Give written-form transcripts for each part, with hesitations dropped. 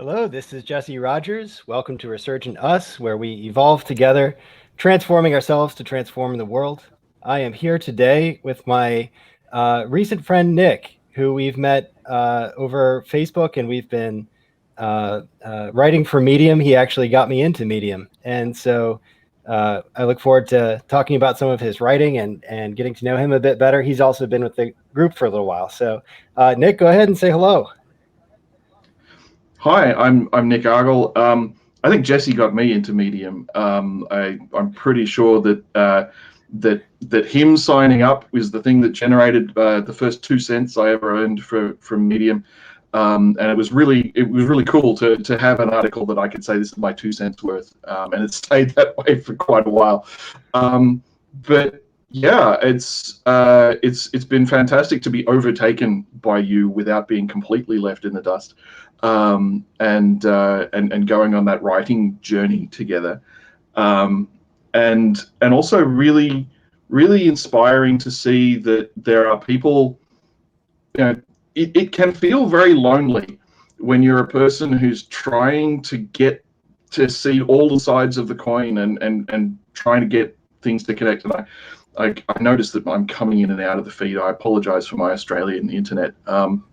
Hello, this is Jesse Rogers. Welcome to Resurgent Us, where we evolve together, transforming ourselves to transform the world. I am here today with my recent friend Nick, who we've met over Facebook, and we've been writing for Medium. He actually got me into Medium, and so I look forward to talking about some of his writing and getting to know him a bit better. He's also been with the group for a little while. So, Nick, go ahead and say hello. Hi, I'm Nick Argall. I think Jesse got me into Medium. I'm pretty sure that him signing up was the thing that generated the first 2 cents I ever earned from Medium, and it was really cool to have an article that I could say this is my 2 cents worth, and it stayed that way for quite a while. But yeah, it's been fantastic to be overtaken by you without being completely left in the dust, and going on that writing journey together, and also really inspiring to see that there are people. It can feel very lonely when you're a person who's trying to get to see all the sides of the coin and trying to get things to connect. And I noticed that I'm coming in and out of the feed. I apologize for my Australian internet. I'm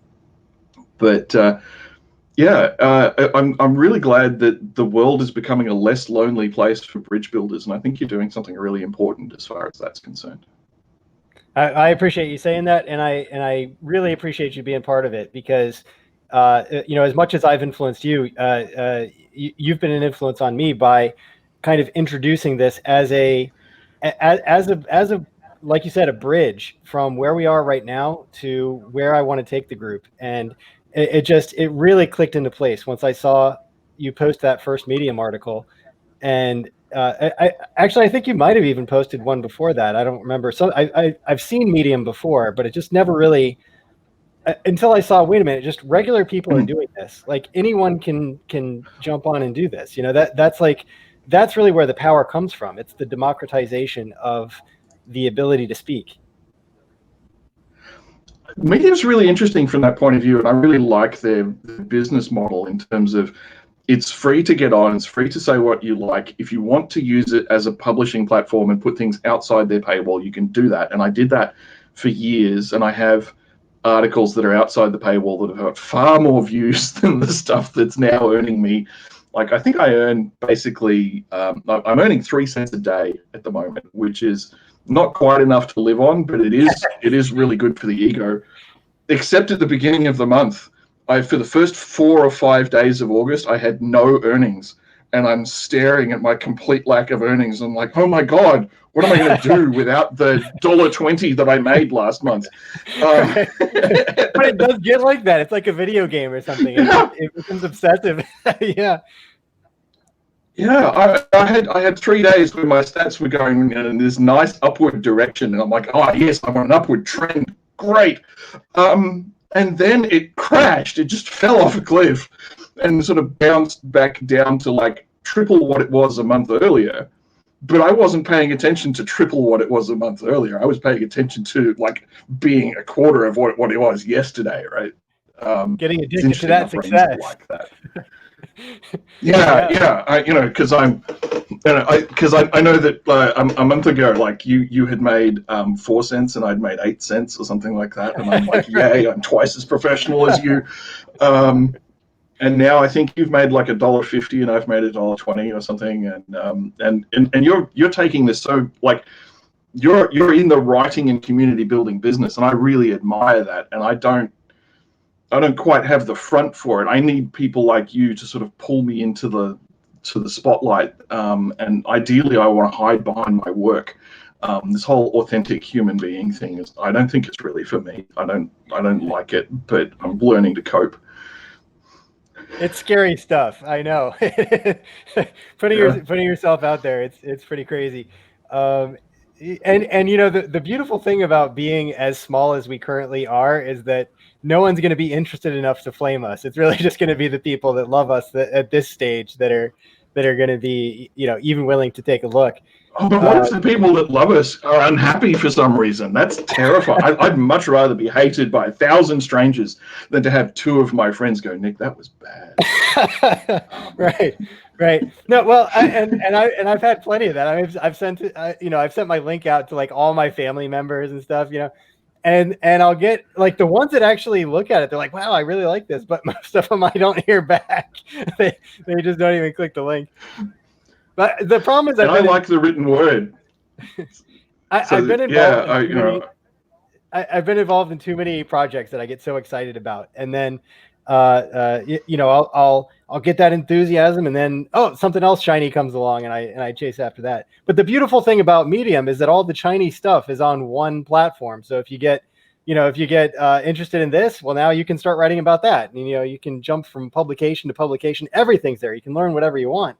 really glad that the world is becoming a less lonely place for bridge builders, and I think you're doing something really important as far as that's concerned. I appreciate you saying that, and I really appreciate you being part of it because, as much as I've influenced you, you've been an influence on me by kind of introducing this as a like you said, a bridge from where we are right now to where I want to take the group. And it really clicked into place once I saw you post that first Medium article. And I think you might have even posted one before that. I don't remember. So I've seen Medium before, but it just never really until I saw, wait a minute, just regular people are doing this. Like anyone can jump on and do this. That's really where the power comes from. It's the democratization of the ability to speak. Medium's really interesting from that point of view, and I really like their business model in terms of it's free to get on, it's free to say what you like. If you want to use it as a publishing platform and put things outside their paywall, you can do that. And I did that for years, and I have articles that are outside the paywall that have got far more views than the stuff that's now earning me. Like, I think I earn basically, I'm earning 3 cents a day at the moment, which is not quite enough to live on, but it is really good for the ego. Except at the beginning of the month, for the first 4 or 5 days of August, I had no earnings, and I'm staring at my complete lack of earnings. I'm like, oh my God, what am I going to do without the $1.20 that I made last month? But it does get like that. It's like a video game or something. It becomes obsessive. Yeah. Yeah, I had 3 days where my stats were going in this nice upward direction, and I'm like, oh yes, I'm on an upward trend, great. And then it crashed. It just fell off a cliff, and sort of bounced back down to like triple what it was a month earlier. But I wasn't paying attention to triple what it was a month earlier. I was paying attention to like being a quarter of what it was yesterday, right? Getting addicted to that success. Like that. Yeah. Because I know that a month ago, like you had made 4 cents and I'd made 8 cents or something like that, and I'm like, yay, I'm twice as professional as you. And now I think you've made like $1.50 and I've made $1.20 or something, and you're taking this so like you're in the writing and community building business, and I really admire that, and I don't quite have the front for it. I need people like you to sort of pull me into the spotlight, and ideally I want to hide behind my work. This whole authentic human being thing I don't think it's really for me. I don't like it, but I'm learning to cope. It's scary stuff. I know. Putting yourself out there, it's pretty crazy. And the beautiful thing about being as small as we currently are is that no one's going to be interested enough to flame us. It's really just going to be the people that love us at this stage that are that are going to be, even willing to take a look. Oh, but what if the people that love us are unhappy for some reason? That's terrifying. I'd much rather be hated by 1,000 strangers than to have 2 of my friends go, Nick, that was bad. Right. No, well, I've had plenty of that. I've sent I've sent my link out to like all my family members and stuff, and I'll get like the ones that actually look at it. They're like, wow, I really like this, but most of them I don't hear back. they just don't even click the link. But the problem is, I like the written word. I've been involved. I've been involved in too many projects that I get so excited about, and then, I'll get that enthusiasm, and then something else shiny comes along, and I chase after that. But the beautiful thing about Medium is that all the Chinese stuff is on one platform. So if you get interested in this, well, now you can start writing about that. And, you can jump from publication to publication. Everything's there. You can learn whatever you want.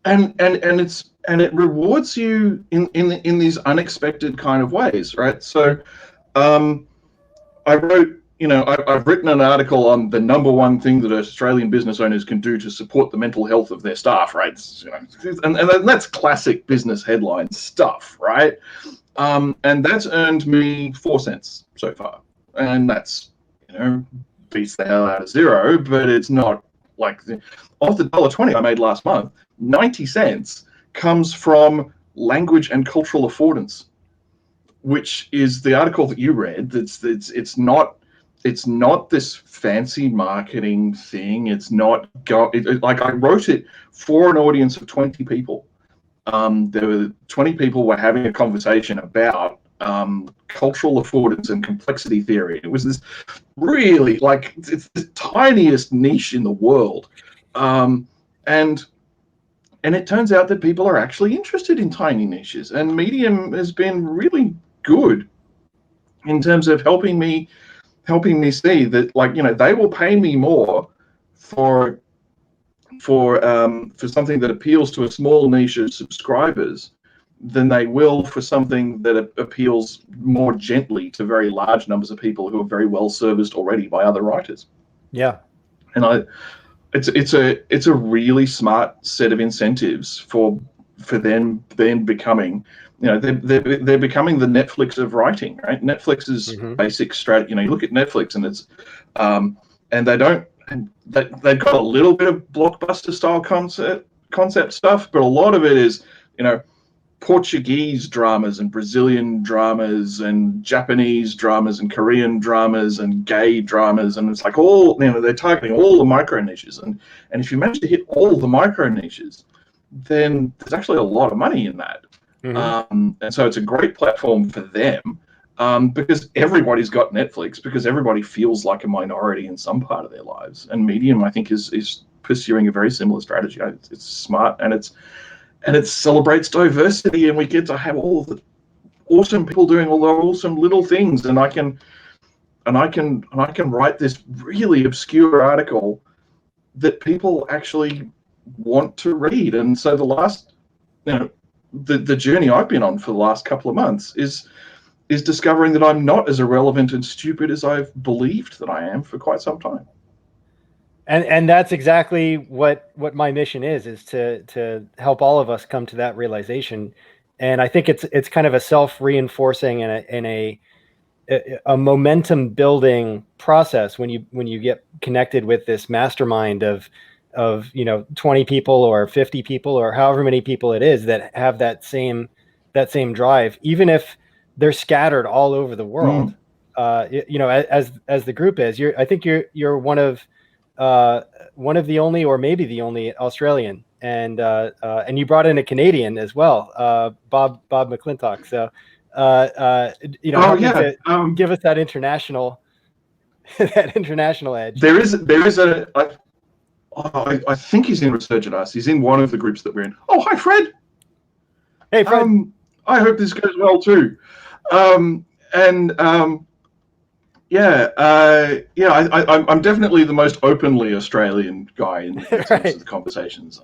And it rewards you in these unexpected kind of ways, right? So, I wrote, I've written an article on the #1 thing that Australian business owners can do to support the mental health of their staff, right? And that's classic business headline stuff, right? And that's earned me 4 cents so far, and that's beats the hell out of zero, but it's not like of the $1.20 I made last month. 90 cents comes from language and cultural affordance, which is the article that you read. It's not this fancy marketing thing. It's not like I wrote it for an audience of 20 people. There were 20 people were having a conversation about cultural affordance and complexity theory. It was this really it's the tiniest niche in the world, and it turns out that people are actually interested in tiny niches, and Medium has been really good in terms of helping me see that they will pay me more for something that appeals to a small niche of subscribers than they will for something that appeals more gently to very large numbers of people who are very well serviced already by other writers. Yeah, and it's a really smart set of incentives for them then becoming, they're becoming the Netflix of writing, right? Netflix's basic strategy. You look at Netflix and it's and they've got a little bit of blockbuster style concept stuff, but a lot of it is Portuguese dramas and Brazilian dramas and Japanese dramas and Korean dramas and gay dramas, and it's like they're targeting all the micro niches, and if you manage to hit all the micro niches, then there's actually a lot of money in that. And so it's a great platform for them, because everybody's got Netflix, because everybody feels like a minority in some part of their lives, and Medium I think is pursuing a very similar strategy. It's smart, and it celebrates diversity, and we get to have all the awesome people doing all the awesome little things, and I can write this really obscure article that people actually want to read. And so the last, the journey I've been on for the last couple of months is discovering that I'm not as irrelevant and stupid as I've believed that I am for quite some time. And that's exactly what my mission is to help all of us come to that realization. And I think it's kind of a self-reinforcing and a momentum building process when you get connected with this mastermind of 20 people or 50 people or however many people it is that have that same drive, even if they're scattered all over the world. As the group is, I think you're one of the only, or maybe the only Australian, and you brought in a Canadian as well, Bob McClintock. So, give us that international edge. There is I think he's in Resurgent Us. He's in one of the groups that we're in. Oh, hi, Fred. Hey, Fred. I hope this goes well too. I'm definitely the most openly Australian guy in terms of the conversations.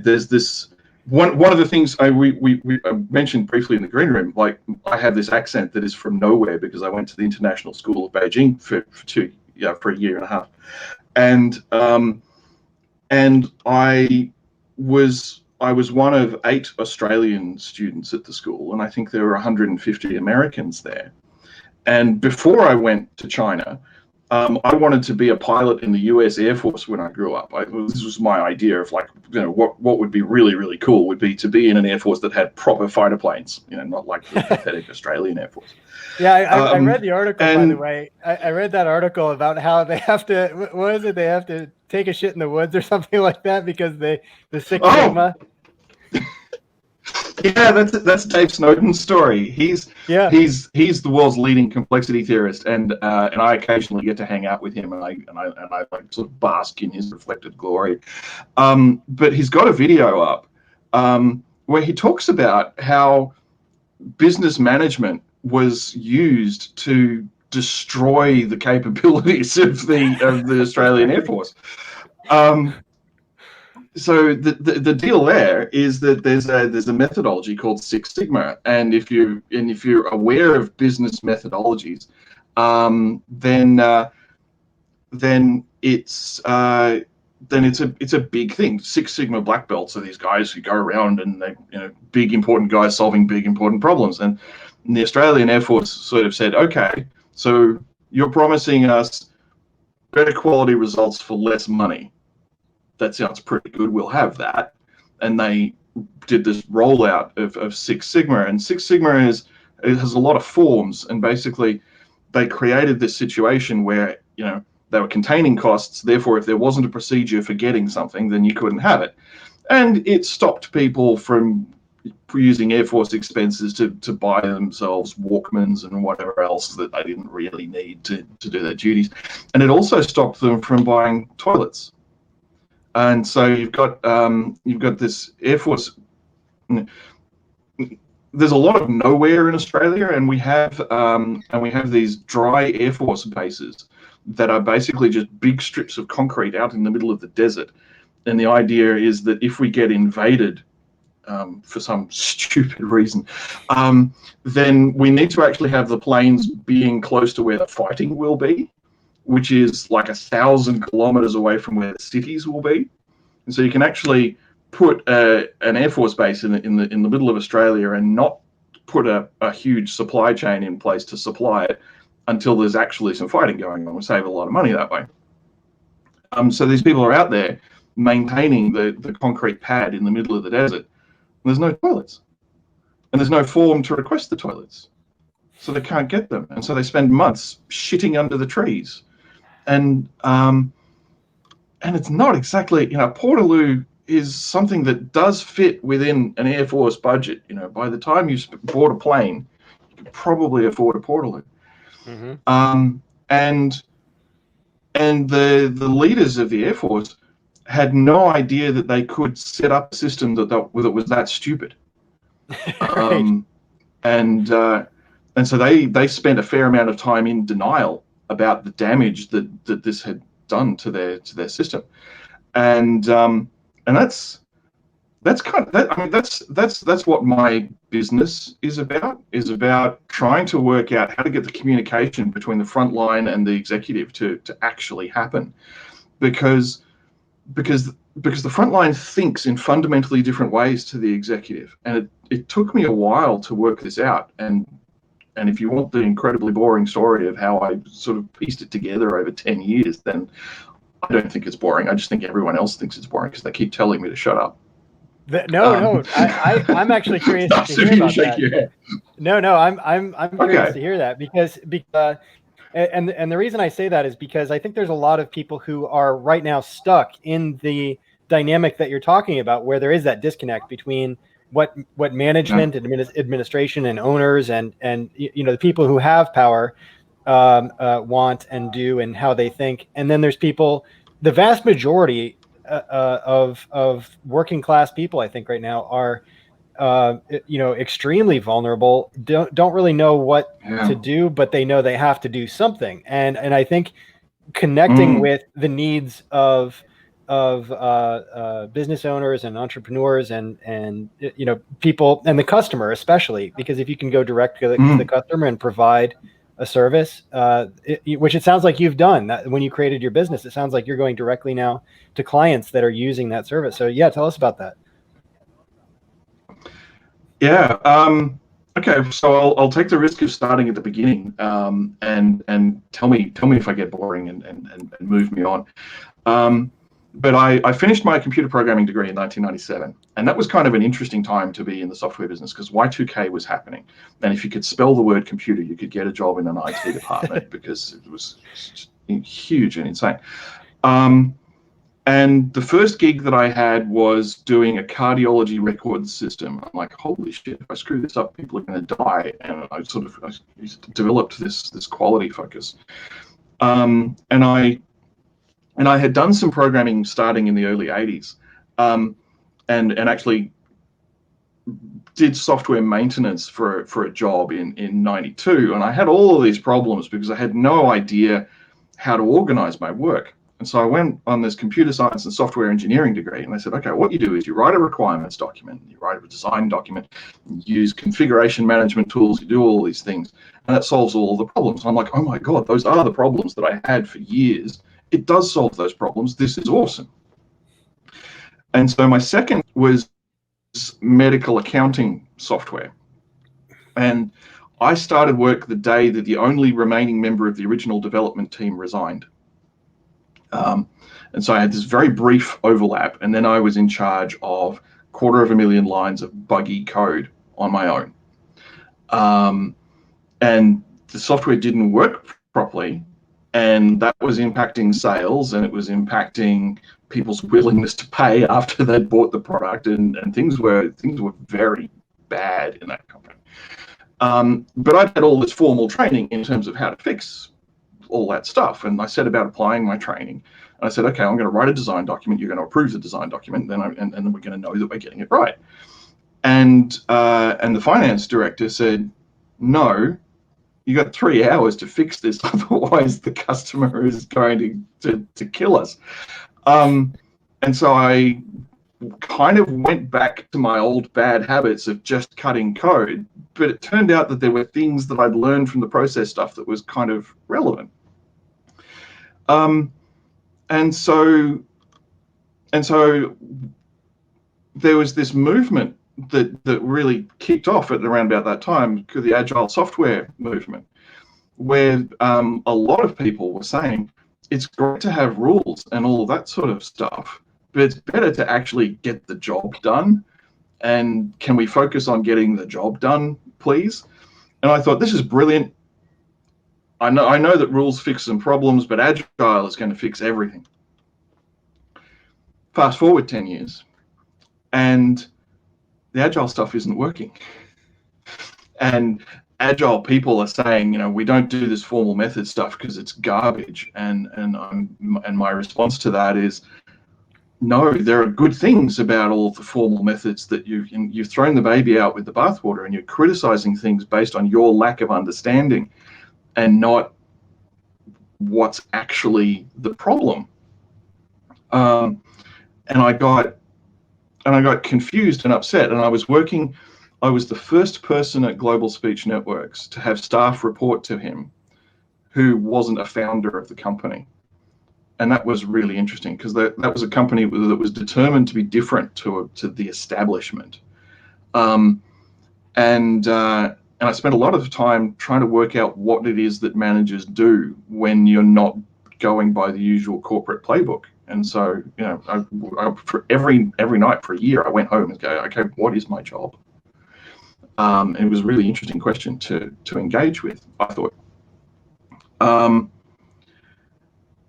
There's this one of the things we mentioned briefly in the green room. Like, I have this accent that is from nowhere because I went to the International School of Beijing for a year and a half, and and I was one of 8 Australian students at the school, and I think there were 150 Americans there. And before I went to China, I wanted to be a pilot in the U.S. Air Force when I grew up. This was my idea of, like, what would be really, really cool would be to be in an Air Force that had proper fighter planes, not like the pathetic Australian Air Force. Yeah, I read the article, by the way. I read that article about how they have to, what is it? They have to take a shit in the woods or something like that because the Six Sigma. Yeah, that's Dave Snowden's story. He's the world's leading complexity theorist, and I occasionally get to hang out with him, and I like sort of bask in his reflected glory. But he's got a video up where he talks about how business management was used to destroy the capabilities of the Australian Air Force. So the deal there is that there's a methodology called Six Sigma, and if you're aware of business methodologies, then it's a big thing. Six Sigma black belts are these guys who go around and they, big important guys solving big important problems. And the Australian Air Force sort of said, okay, so you're promising us better quality results for less money. That sounds pretty good. We'll have that. And they did this rollout of Six Sigma. And Six Sigma it has a lot of forms. And basically, they created this situation where, they were containing costs. Therefore, if there wasn't a procedure for getting something, then you couldn't have it. And it stopped people from using Air Force expenses to buy themselves Walkmans and whatever else that they didn't really need to do their duties. And it also stopped them from buying toilets. And so you've got this Air Force. There's a lot of nowhere in Australia, and we have these dry Air Force bases that are basically just big strips of concrete out in the middle of the desert. And the idea is that if we get invaded for some stupid reason, then we need to actually have the planes being close to where the fighting will be, which is like 1,000 kilometers away from where the cities will be. And so you can actually put an Air Force base in the middle of Australia and not put a huge supply chain in place to supply it until there's actually some fighting going on. We save a lot of money that way. So these people are out there maintaining the concrete pad in the middle of the desert. And there's no toilets. And there's no form to request the toilets. So they can't get them. And so they spend months shitting under the trees. And it's not exactly, Portaloo is something that does fit within an Air Force budget. By the time you bought a plane, you could probably afford a Portaloo. Mm-hmm. And the leaders of the Air Force had no idea that they could set up a system that was that stupid. Right. And so they spent a fair amount of time in denial about the damage that this had done to their system, and that's kind of that. I mean, that's what my business is about trying to work out how to get the communication between the front line and the executive to actually happen, because the front line thinks in fundamentally different ways to the executive, and it took me a while to work this out. And if you want the incredibly boring story of how I sort of pieced it together over 10 years, then I don't think it's boring. I just think everyone else thinks it's boring because they keep telling me to shut up. No, I'm actually curious to hear about that. No, I'm curious to hear that because and the reason I say that is because I think there's a lot of people who are right now stuck in the dynamic that you're talking about, where there is that disconnect between what management and administration and owners and the people who have power want and do and how they think, and then there's people, the vast majority of working class people, I think right now are extremely vulnerable, don't really know what to do, but they know they have to do something, and I think connecting with the needs of business owners and entrepreneurs and people and the customer, especially because if you can go direct to the customer and provide a service, which it sounds like you've done that when you created your business. It sounds like you're going directly now to clients that are using that service. So yeah, tell us about that. Yeah. Okay. So I'll take the risk of starting at the beginning, and tell me if I get boring, and move me on. But I finished my computer programming degree in 1997, and that was kind of an interesting time to be in the software business because Y2K was happening, and if you could spell the word computer, you could get a job in an IT department because it was huge and insane. And the first gig that I had was doing a cardiology record system. I'm like, holy shit, if I screw this up, people are going to die. And I developed this quality focus. And I had done some programming starting in the early 80s, and actually did software maintenance for a job in 92. And I had all of these problems because I had no idea how to organize my work. And so I went on this computer science and software engineering degree, and they said, okay, what you do is you write a requirements document, you write a design document, you use configuration management tools, you do all these things, and that solves all the problems. And I'm like, oh my God, those are the problems that I had for years. It does solve those problems. This is awesome. And so my second was medical accounting software. And I started work the day that the only remaining member of the original development team resigned. And so I had this very brief overlap, and then I was in charge of 250,000 lines of buggy code on my own. And the software didn't work properly, and that was impacting sales, and it was impacting people's willingness to pay after they'd bought the product, and things were very bad in that company. But I'd had all this formal training in terms of how to fix all that stuff, and I set about applying my training. And I said, okay, I'm going to write a design document. You're going to approve the design document, and then we're going to know that we're getting it right. And the finance director said, no, you got 3 hours to fix this, otherwise the customer is going to kill us. And so I kind of went back to my old bad habits of just cutting code, but it turned out that there were things that I'd learned from the process stuff that was kind of relevant. And so there was this movement that really kicked off at around about that time, the agile software movement, where a lot of people were saying it's great to have rules and all of that sort of stuff, but it's better to actually get the job done. And can we focus on getting the job done, please? And I thought, this is brilliant. I know that rules fix some problems, but agile is going to fix everything. Fast forward 10 years, and the agile stuff isn't working. And agile people are saying, we don't do this formal method stuff because it's garbage. And my response to that is, no, there are good things about all of the formal methods that you've thrown the baby out with the bathwater, and you're criticizing things based on your lack of understanding and not what's actually the problem. And I got confused and upset, and I was the first person at Global Speech Networks to have staff report to him who wasn't a founder of the company. And that was really interesting because that was a company that was determined to be different to the establishment. And I spent a lot of time trying to work out what it is that managers do when you're not going by the usual corporate playbook. And so, for every night for a year, I went home and go, okay, what is my job? And it was a really interesting question to engage with, I thought.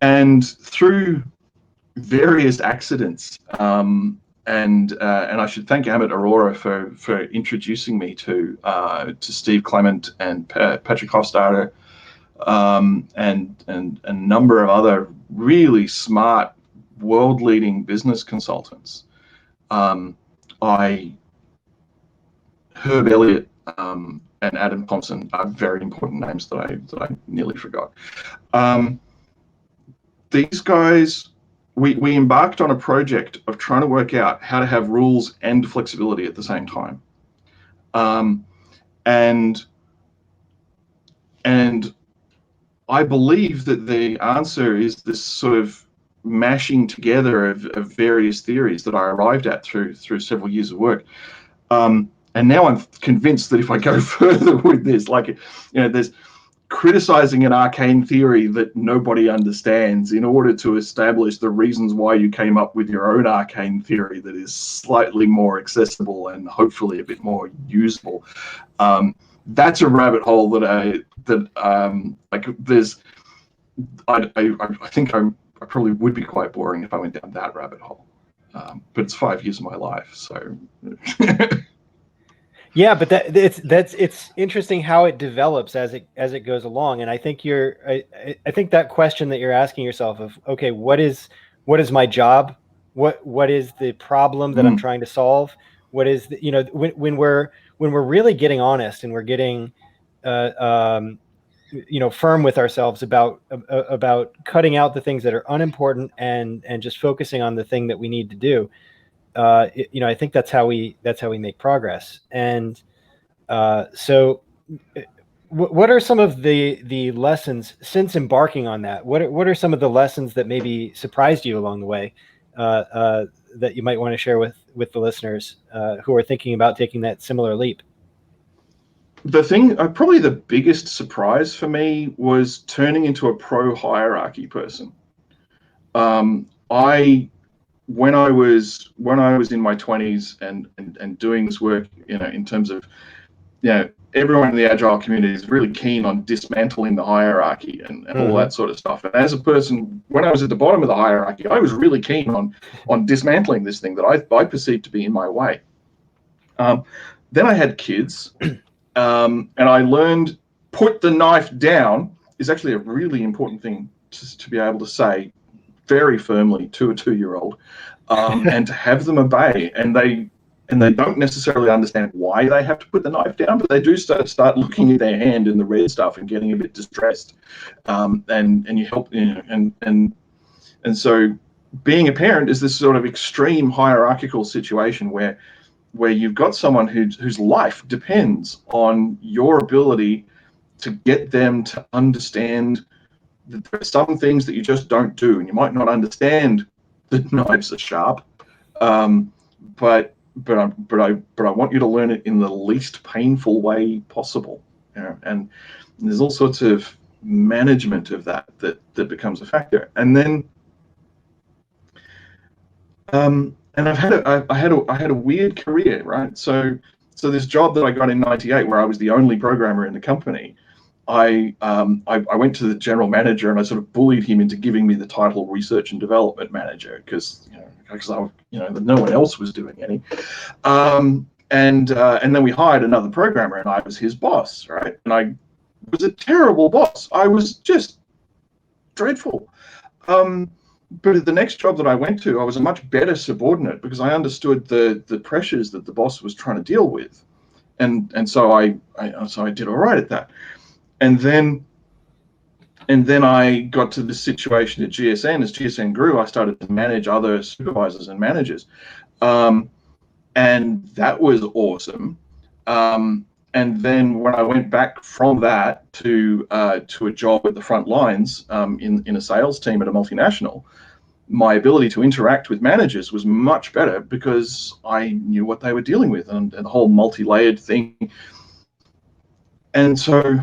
And through various accidents, and I should thank Amit Arora for introducing me to Steve Clement and Patrick Hofstadter, and a number of other really smart, world-leading business consultants. Herb Elliott and Adam Thompson are very important names that I nearly forgot. These guys, we embarked on a project of trying to work out how to have rules and flexibility at the same time. And I believe that the answer is this sort of mashing together of various theories that I arrived at through several years of work. And now I'm convinced that if I go further with this, like, there's criticizing an arcane theory that nobody understands in order to establish the reasons why you came up with your own arcane theory that is slightly more accessible and hopefully a bit more usable. That's a rabbit hole that I think I probably would be quite boring if I went down that rabbit hole. But it's 5 years of my life, so. Yeah, but it's interesting how it develops as it goes along, and I think I think that question that you're asking yourself of, okay, what is my job, what is the problem that I'm trying to solve, what is when we're really getting honest and we're getting firm with ourselves about cutting out the things that are unimportant and just focusing on the thing that we need to do. I think that's how we make progress. And so what are some of the lessons since embarking on that? What are some of the lessons that maybe surprised you along the way, that you might want to share with the listeners who are thinking about taking that similar leap? The thing, probably the biggest surprise for me was turning into a pro hierarchy person. When I was in my 20s and doing this work, in terms of, everyone in the agile community is really keen on dismantling the hierarchy and all that sort of stuff. And as a person, when I was at the bottom of the hierarchy, I was really keen on dismantling this thing that I perceived to be in my way. Then I had kids, and I learned put the knife down is actually a really important thing to be able to say very firmly to a 2-year-old, and to have them obey. And they don't necessarily understand why they have to put the knife down, but they do start looking at their hand in the red stuff and getting a bit distressed. And you help, and so being a parent is this sort of extreme hierarchical situation where you've got someone whose life depends on your ability to get them to understand that there are some things that you just don't do, and you might not understand that knives are sharp, but I want you to learn it in the least painful way possible. And there's all sorts of management of that becomes a factor. And then, and I had a weird career, right? So this job that I got in '98, where I was the only programmer in the company, I went to the general manager and I sort of bullied him into giving me the title research and development manager because no one else was doing any. And then we hired another programmer and I was his boss, right? And I was a terrible boss. I was just dreadful. But at the next job that I went to, I was a much better subordinate because I understood the pressures that the boss was trying to deal with, and so I did all right at that. And then I got to this situation at GSN. As GSN grew, I started to manage other supervisors and managers, and that was awesome. And then when I went back from that to a job at the front lines, in a sales team at a multinational, my ability to interact with managers was much better because I knew what they were dealing with and the whole multi-layered thing. And so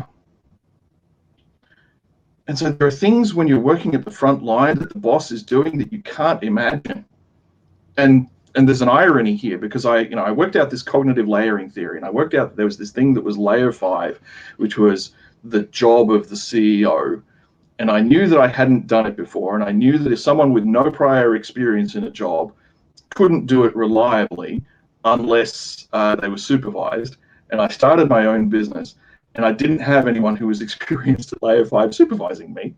there are things when you're working at the front line that the boss is doing that you can't imagine. And there's an irony here because I worked out this cognitive layering theory, and I worked out that there was this thing that was layer 5, which was the job of the CEO. And I knew that I hadn't done it before, and I knew that if someone with no prior experience in a job couldn't do it reliably unless they were supervised, and I started my own business, and I didn't have anyone who was experienced at layer 5 supervising me.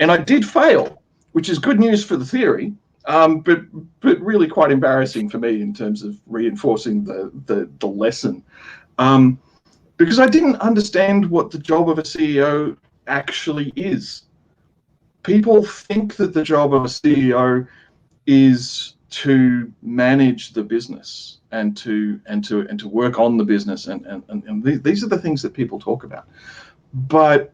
And I did fail, which is good news for the theory, but really quite embarrassing for me in terms of reinforcing the lesson. Because I didn't understand what the job of a CEO actually is. People think that the job of a CEO is to manage the business and to work on the business, and these are the things that people talk about. But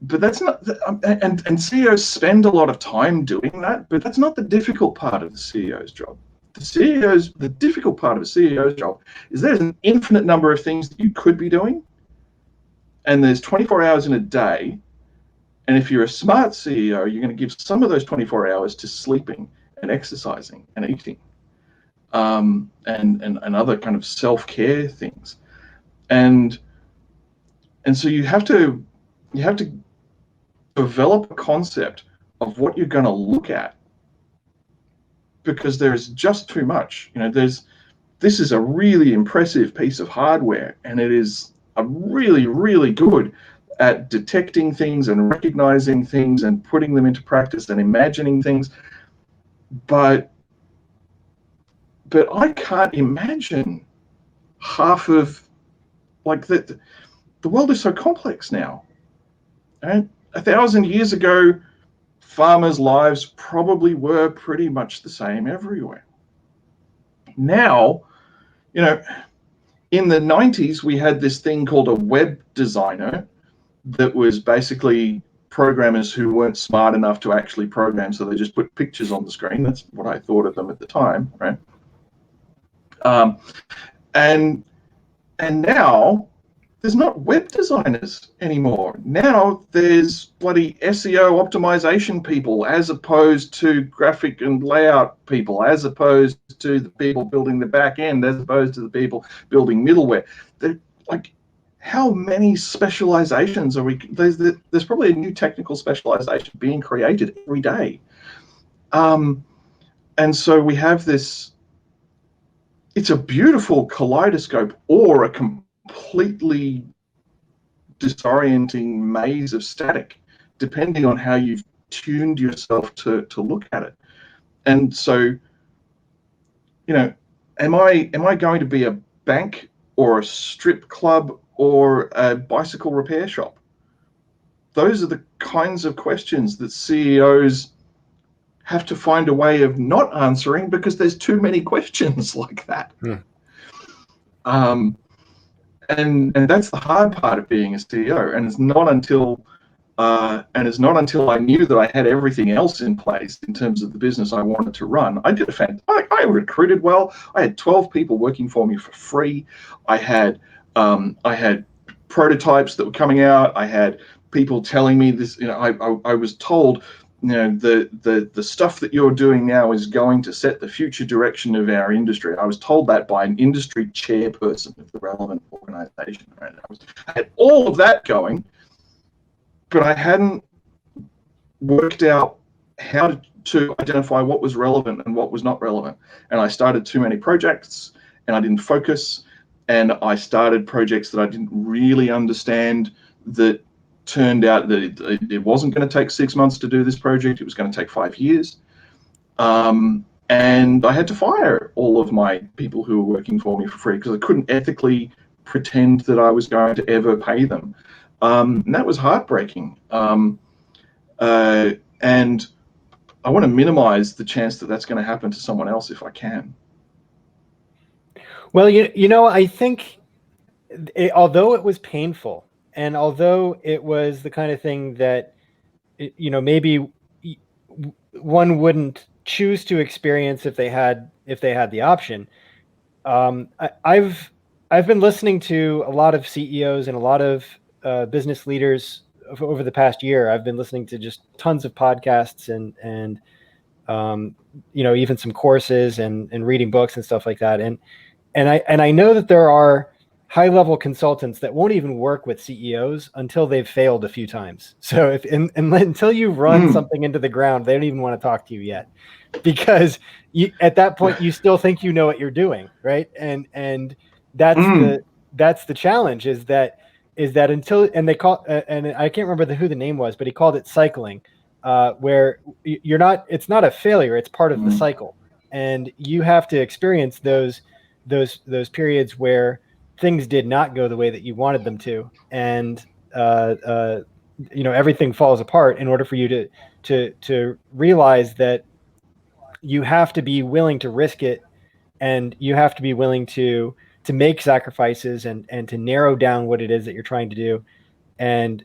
but that's not, and CEOs spend a lot of time doing that, but that's not the difficult part of the CEO's job. The difficult part of a CEO's job is there's an infinite number of things that you could be doing, and there's 24 hours in a day. And if you're a smart CEO, you're going to give some of those 24 hours to sleeping and exercising and eating, and other kind of self-care things. And so you have to develop a concept of what you're going to look at, because there's just too much. This is a really impressive piece of hardware, and it is a really, really good at detecting things and recognizing things and putting them into practice and imagining things. But I can't imagine half of, like, the world is so complex now. And 1,000 years ago, farmers' lives probably were pretty much the same everywhere. Now, in the 90s, we had this thing called a web designer that was basically programmers who weren't smart enough to actually program, so they just put pictures on the screen. That's what I thought of them at the time, right? And now there's not web designers anymore. Now there's bloody SEO optimization people, as opposed to graphic and layout people, as opposed to the people building the back end, as opposed to the people building middleware. They're like, how many specializations are we? There's probably a new technical specialization being created every day. And so we have this, it's a beautiful kaleidoscope or a completely disorienting maze of static, depending on how you've tuned yourself to look at it. And so, am I going to be a bank or a strip club or a bicycle repair shop? Those are the kinds of questions that CEOs have to find a way of not answering, because there's too many questions like that. And that's the hard part of being a CEO. And it's not until I knew that I had everything else in place in terms of the business I wanted to run. I recruited well. I had 12 people working for me for free. I had prototypes that were coming out. I had people telling me this. I was told, the stuff that you're doing now is going to set the future direction of our industry. I was told that by an industry chairperson of the relevant organization. Right? I had all of that going, but I hadn't worked out how to identify what was relevant and what was not relevant. And I started too many projects, and I didn't focus, and I started projects that I didn't really understand, that turned out that it wasn't going to take 6 months to do this project. It was going to take 5 years. And I had to fire all of my people who were working for me for free, because I couldn't ethically pretend that I was going to ever pay them. And that was heartbreaking. And I want to minimize the chance that that's going to happen to someone else if I can. Well, I think although it was painful, and although it was the kind of thing that, maybe one wouldn't choose to experience if they had the option, I've been listening to a lot of CEOs and a lot of business leaders over the past year. I've been listening to just tons of podcasts and even some courses and reading books and stuff like that. And I know that there are high-level consultants that won't even work with CEOs until they've failed a few times. So until you run something into the ground, they don't even want to talk to you yet, because at that point you still think you know what you're doing, right? And that's the challenge, is that until, and they call, and I can't remember who the name was, but he called it cycling, where it's not a failure, it's part of the cycle, and you have to experience those periods where things did not go the way that you wanted them to, and everything falls apart, in order for you to realize that you have to be willing to risk it, and you have to be willing to make sacrifices and to narrow down what it is that you're trying to do. And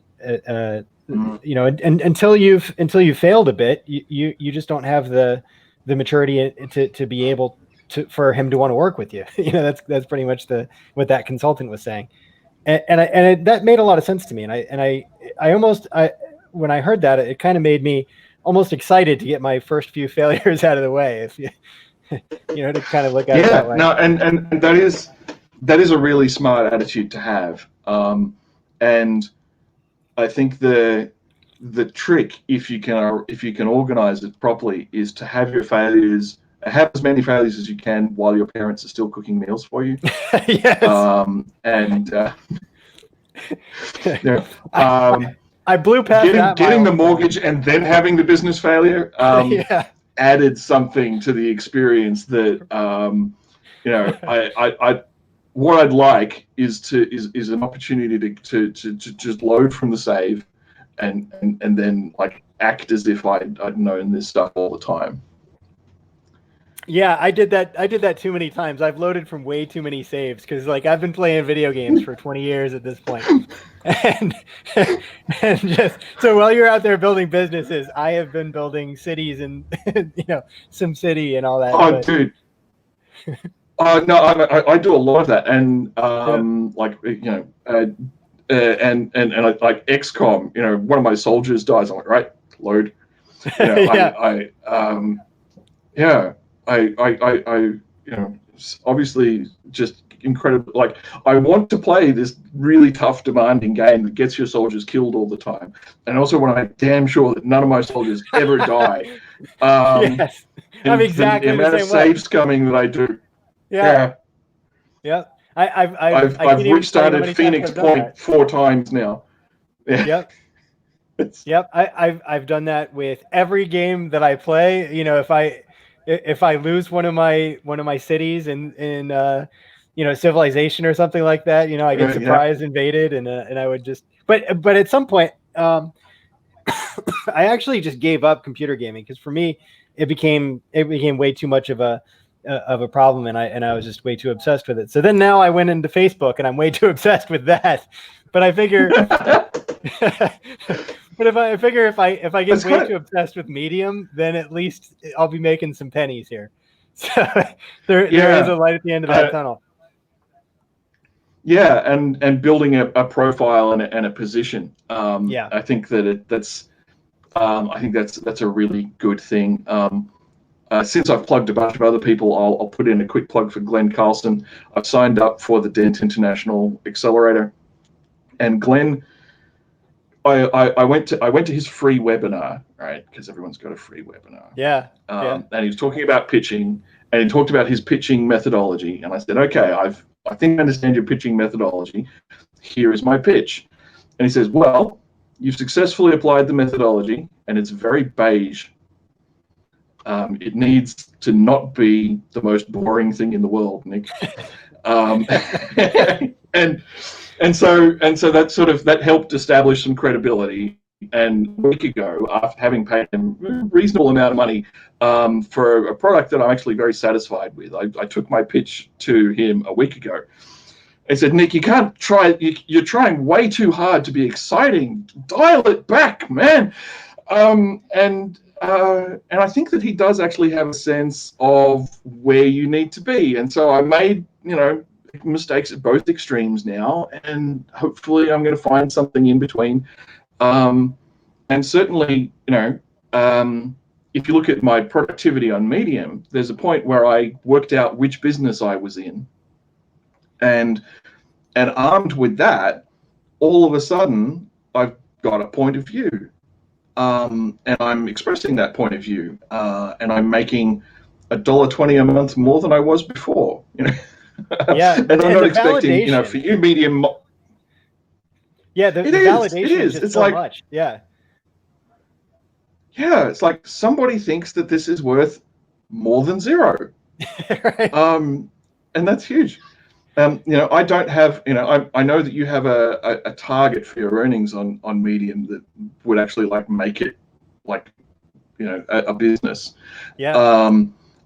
you know, and until you've failed a bit, you just don't have the maturity to be able for him to want to work with you. You know, that's pretty much what that consultant was saying. That made a lot of sense to me. And I when I heard that, it kind of made me almost excited to get my first few failures out of the way. If you, you know, to kind of look at it that way. No, and that is a really smart attitude to have. And I think the trick, if you can organize it properly, is to have your failures, have as many failures as you can while your parents are still cooking meals for you. Yes. I blew past getting the mortgage and then having the business failure added something to the experience that you know, I what I'd like is an opportunity to just load from the save and then like act as if I'd known this stuff all the time. Yeah, I did that too many times. I've loaded from way too many saves because, like, I've been playing video games for 20 years at this point. and just so while you're out there building businesses, I have been building cities and you know, SimCity and all that. Oh, dude. No, I do a lot of that, and like, you know, and like XCOM, you know, one of my soldiers dies. I'm like, right, load. You know, I you know, obviously just incredible. Like, I want to play this really tough, demanding game that gets your soldiers killed all the time, and also want to make damn sure that none of my soldiers ever die. Yes, I'm exactly the amount of save scumming that I do. Yeah. I've restarted Phoenix Point 4 times now. Yeah. Yep. I've done that with every game that I play. You know, if I lose one of my cities in you know, Civilization or something like that, you know, I get surprise invaded, and I would just but at some point I actually just gave up computer gaming because for me it became way too much of a problem, and I was just way too obsessed with it. So then now I went into Facebook and I'm way too obsessed with that. But I figure but if I get way too obsessed with Medium, then at least I'll be making some pennies here. So there is a light at the end of that tunnel. Yeah, and building a profile and a position. I think that's a really good thing. Since I've plugged a bunch of other people, I'll put in a quick plug for Glenn Carlson. I've signed up for the Dent International Accelerator, and Glenn, I went to his free webinar, right? Because everyone's got a free webinar. And he was talking about pitching, and he talked about his pitching methodology. And I said, okay, I think I understand your pitching methodology. Here is my pitch. And he says, well, you've successfully applied the methodology, and it's very beige. It needs to not be the most boring thing in the world, Nick. And so that helped establish some credibility. And a week ago, after having paid him a reasonable amount of money for a product that I'm actually very satisfied with, I took my pitch to him a week ago. I said, Nick, you can't try. You're trying way too hard to be exciting. Dial it back, man. And I think that he does actually have a sense of where you need to be. And so I made, you know, mistakes at both extremes now, and hopefully I'm going to find something in between. And certainly, you know, if you look at my productivity on Medium, there's a point where I worked out which business I was in, and armed with that, all of a sudden I've got a point of view. And I'm expressing that point of view, and I'm making $1.20 a month more than I was before. You know, and I'm not expecting, you know, for you, Medium. Yeah, the validation is just so much. Yeah, it's like somebody thinks that this is worth more than zero, right. And that's huge. You know, I don't have, you know, I know that you have a target for your earnings on Medium that would actually like make it like, you know, a business.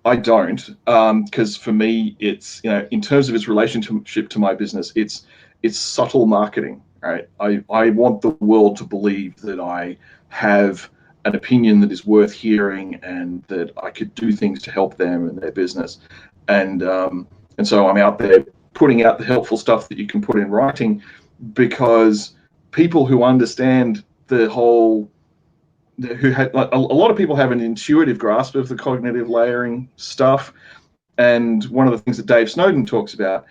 I don't, because for me, it's, you know, in terms of its relationship to my business, it's subtle marketing, right? I want the world to believe that I have an opinion that is worth hearing and that I could do things to help them and their business. And so I'm out there putting out the helpful stuff that you can put in writing, because people who understand the whole, who had, like, a lot of people have an intuitive grasp of the cognitive layering stuff. And one of the things that Dave Snowden talks about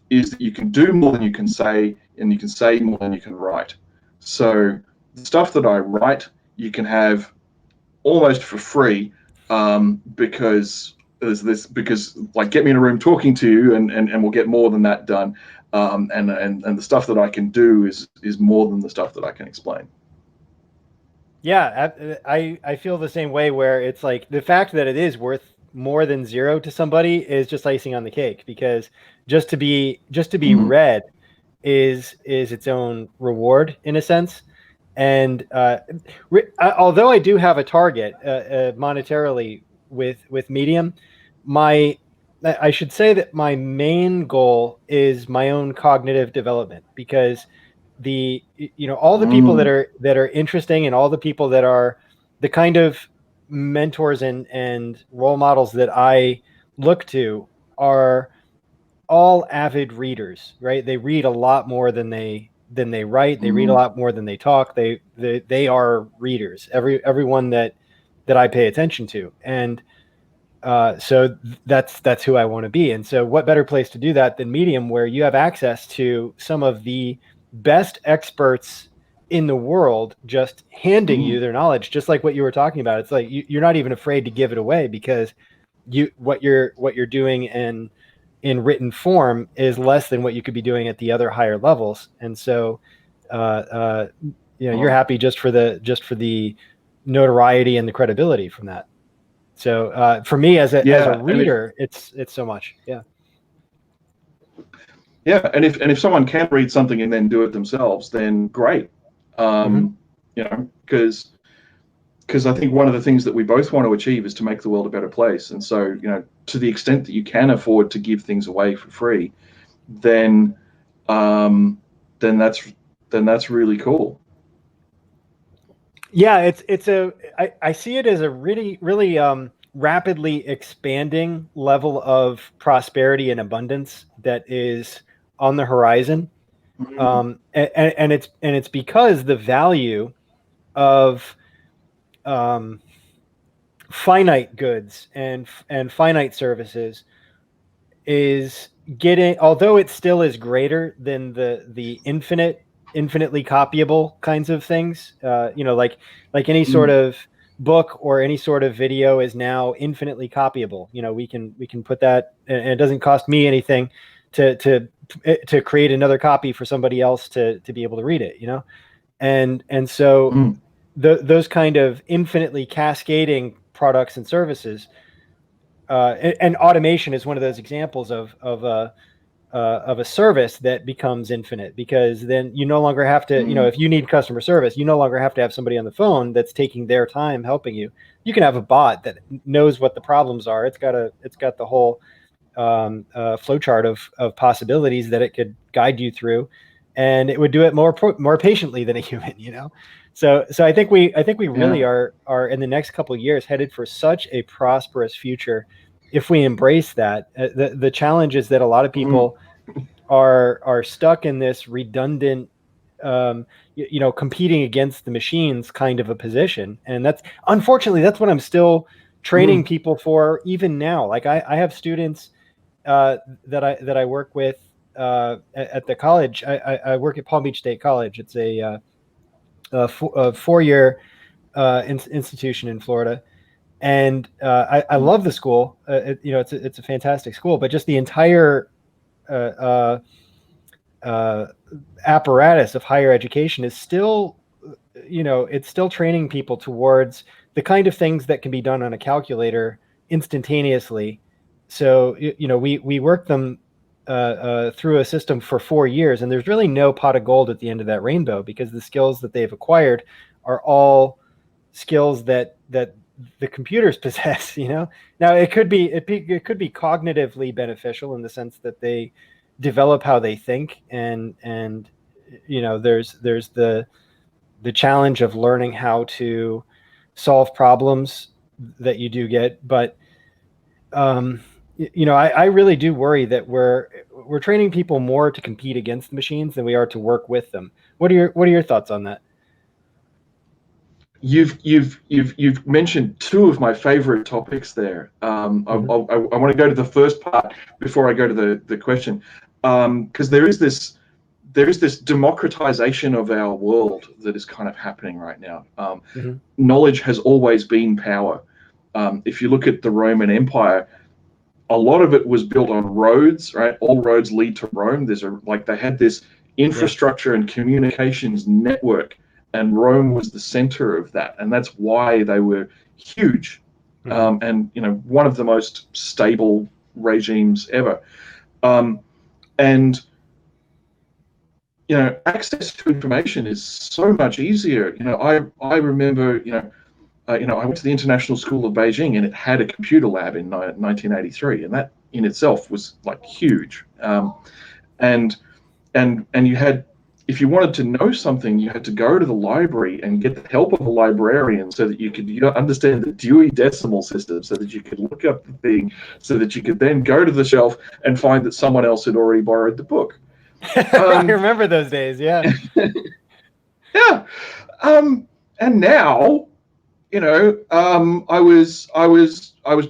is that you can do more than you can say, and you can say more than you can write. So the stuff that I write, you can have almost for free, because there's this, because like, get me in a room talking to you, and we'll get more than that done. And the stuff that I can do is more than the stuff that I can explain. Yeah, I feel the same way, where it's like the fact that it is worth more than zero to somebody is just icing on the cake, because just to be read is its own reward in a sense. And although I do have a target monetarily with Medium, I should say that my main goal is my own cognitive development, because all the people that are interesting, and all the people that are the kind of mentors and role models that I look to are all avid readers, right? They read a lot more than they write. They read a lot more than they talk. They are readers. Everyone that I pay attention to. And so that's who I want to be. And so what better place to do that than Medium, where you have access to some of the best experts in the world, just handing you their knowledge, just like what you were talking about. It's like you're not even afraid to give it away, because what you're doing in written form is less than what you could be doing at the other higher levels. And so you're happy just for the notoriety and the credibility from that. So for me as a reader, it's so much. Yeah. Yeah. And if someone can read something and then do it themselves, then great. Because I think one of the things that we both want to achieve is to make the world a better place. And so, to the extent that you can afford to give things away for free, then that's really cool. Yeah, I see it as a really, really rapidly expanding level of prosperity and abundance that is on the horizon. And it's because the value of finite goods and finite services is getting, although it still is greater than the infinitely copyable kinds of things, like any sort of book or any sort of video is now infinitely copyable. We can put that, and it doesn't cost me anything to create another copy for somebody else to be able to read it, and so those kind of infinitely cascading products and services, and automation is one of those examples of a service that becomes infinite, because then you no longer have to, if you need customer service, you no longer have to have somebody on the phone that's taking their time helping you. You can have a bot that knows what the problems are. It's got the whole flowchart of possibilities that it could guide you through, and it would do it more patiently than a human, So I think we really are in the next couple of years headed for such a prosperous future if we embrace that. The challenge is that a lot of people are stuck in this redundant, competing against the machines kind of a position, and unfortunately that's what I'm still training people for even now. Like I have students that I work with at the college. I work at Palm Beach State College. It's a 4-year institution in Florida, and I love the school. It's a fantastic school, but just the entire apparatus of higher education is still, it's still training people towards the kind of things that can be done on a calculator instantaneously. So we work them through a system for 4 years, and there's really no pot of gold at the end of that rainbow, because the skills that they've acquired are all skills that the computers possess. Now it could be cognitively beneficial in the sense that they develop how they think and there's the challenge of learning how to solve problems that you do get. But I really do worry that we're training people more to compete against machines than we are to work with them. What are your thoughts on that? You've mentioned two of my favorite topics there. I Mm-hmm. want to go to the first part before I go to the question, because there is this democratization of our world that is kind of happening right now. Mm-hmm. Knowledge has always been power. If you look at the Roman Empire, a lot of it was built on roads, right? All roads lead to Rome. They had this Yeah. infrastructure and communications network, and Rome was the center of that, and that's why they were huge, Mm-hmm. and one of the most stable regimes ever. Um, and access to information is so much easier. I remember, I went to the International School of Beijing, and it had a computer lab in 1983, and that in itself was like huge. And you had, if you wanted to know something, you had to go to the library and get the help of a librarian so that you could understand the Dewey Decimal System, so that you could look up the thing, so that you could then go to the shelf and find that someone else had already borrowed the book. I remember those days. Yeah. Yeah. And now, I was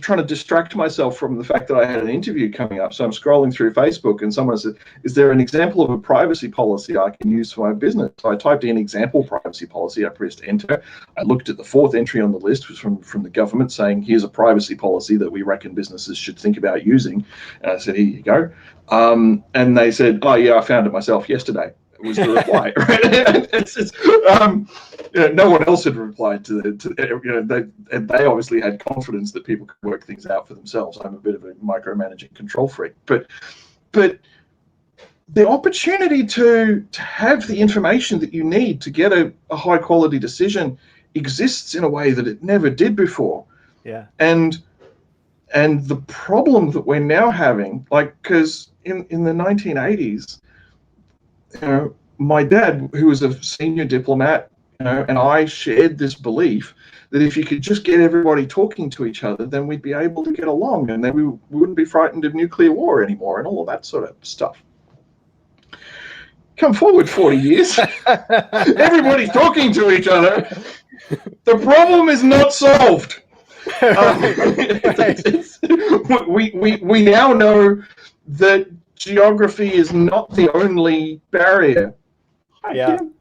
trying to distract myself from the fact that I had an interview coming up. So I'm scrolling through Facebook, and someone said, "Is there an example of a privacy policy I can use for my business?" So I typed in example privacy policy. I pressed enter. I looked at the fourth entry on the list, was from the government, saying, "Here's a privacy policy that we reckon businesses should think about using." And I said, "Here you go." And they said, "Oh yeah, I found it myself yesterday." Was the reply. Right? No one else had replied they obviously had confidence that people could work things out for themselves. I'm a bit of a micromanaging control freak, but the opportunity to have the information that you need to get a high quality decision exists in a way that it never did before. Yeah. And the problem that we're now having, because in the 1980s, my dad, who was a senior diplomat, and I shared this belief that if you could just get everybody talking to each other, then we'd be able to get along, and then we wouldn't be frightened of nuclear war anymore, and all of that sort of stuff. Come forward 40 years, everybody's talking to each other. The problem is not solved. Right. We now know that geography is not the only barrier. Hi, Yeah. Kim.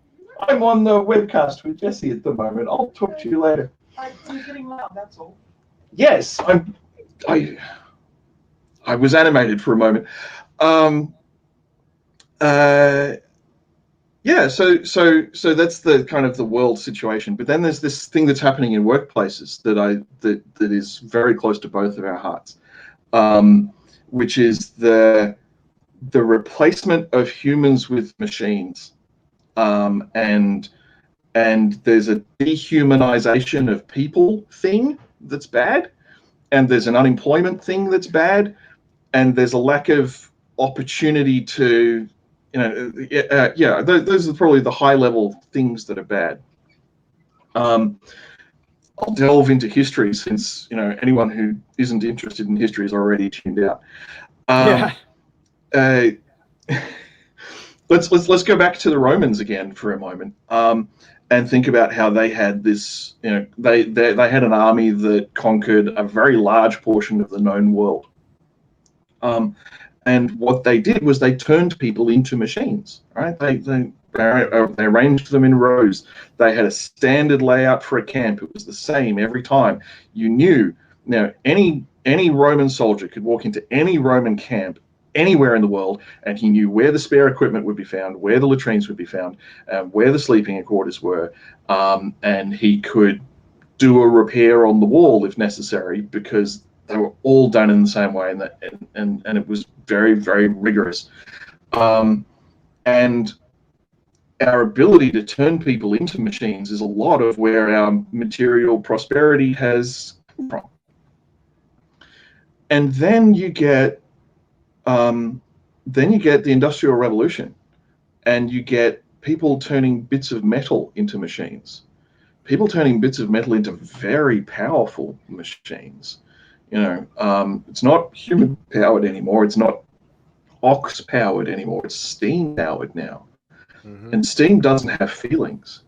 I'm on the webcast with Jesse at the moment. I'll talk to you later. You're getting loud, that's all. Yes, I was animated for a moment. Yeah, so that's the kind of the world situation. But then there's this thing that's happening in workplaces that is very close to both of our hearts, which is the replacement of humans with machines, and there's a dehumanization of people thing that's bad, and there's an unemployment thing that's bad, and there's a lack of opportunity to, those are probably the high level things that are bad. I'll delve into history, since anyone who isn't interested in history is already tuned out. Yeah. Let's go back to the Romans again for a moment, and think about how they had this. They had an army that conquered a very large portion of the known world. And what they did was they turned people into machines. Right? They arranged them in rows. They had a standard layout for a camp. It was the same every time. You knew. Now any Roman soldier could walk into any Roman camp anywhere in the world, and he knew where the spare equipment would be found, where the latrines would be found, where the sleeping quarters were, and he could do a repair on the wall if necessary, because they were all done in the same way, and it was very, very rigorous. And our ability to turn people into machines is a lot of where our material prosperity has come from. And then you get the Industrial Revolution, and you get people turning bits of metal into machines, people turning bits of metal into very powerful machines. It's not human powered anymore. It's not ox powered anymore. It's steam powered now. Mm-hmm. And steam doesn't have feelings.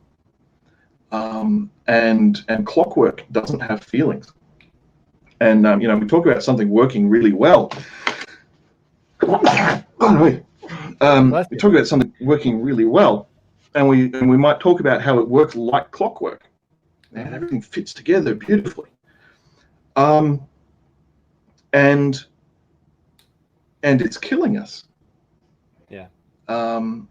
And clockwork doesn't have feelings. And we talk about something working really well. We talk about something working really well, and we might talk about how it works like clockwork, and everything fits together beautifully. And it's killing us. Yeah. And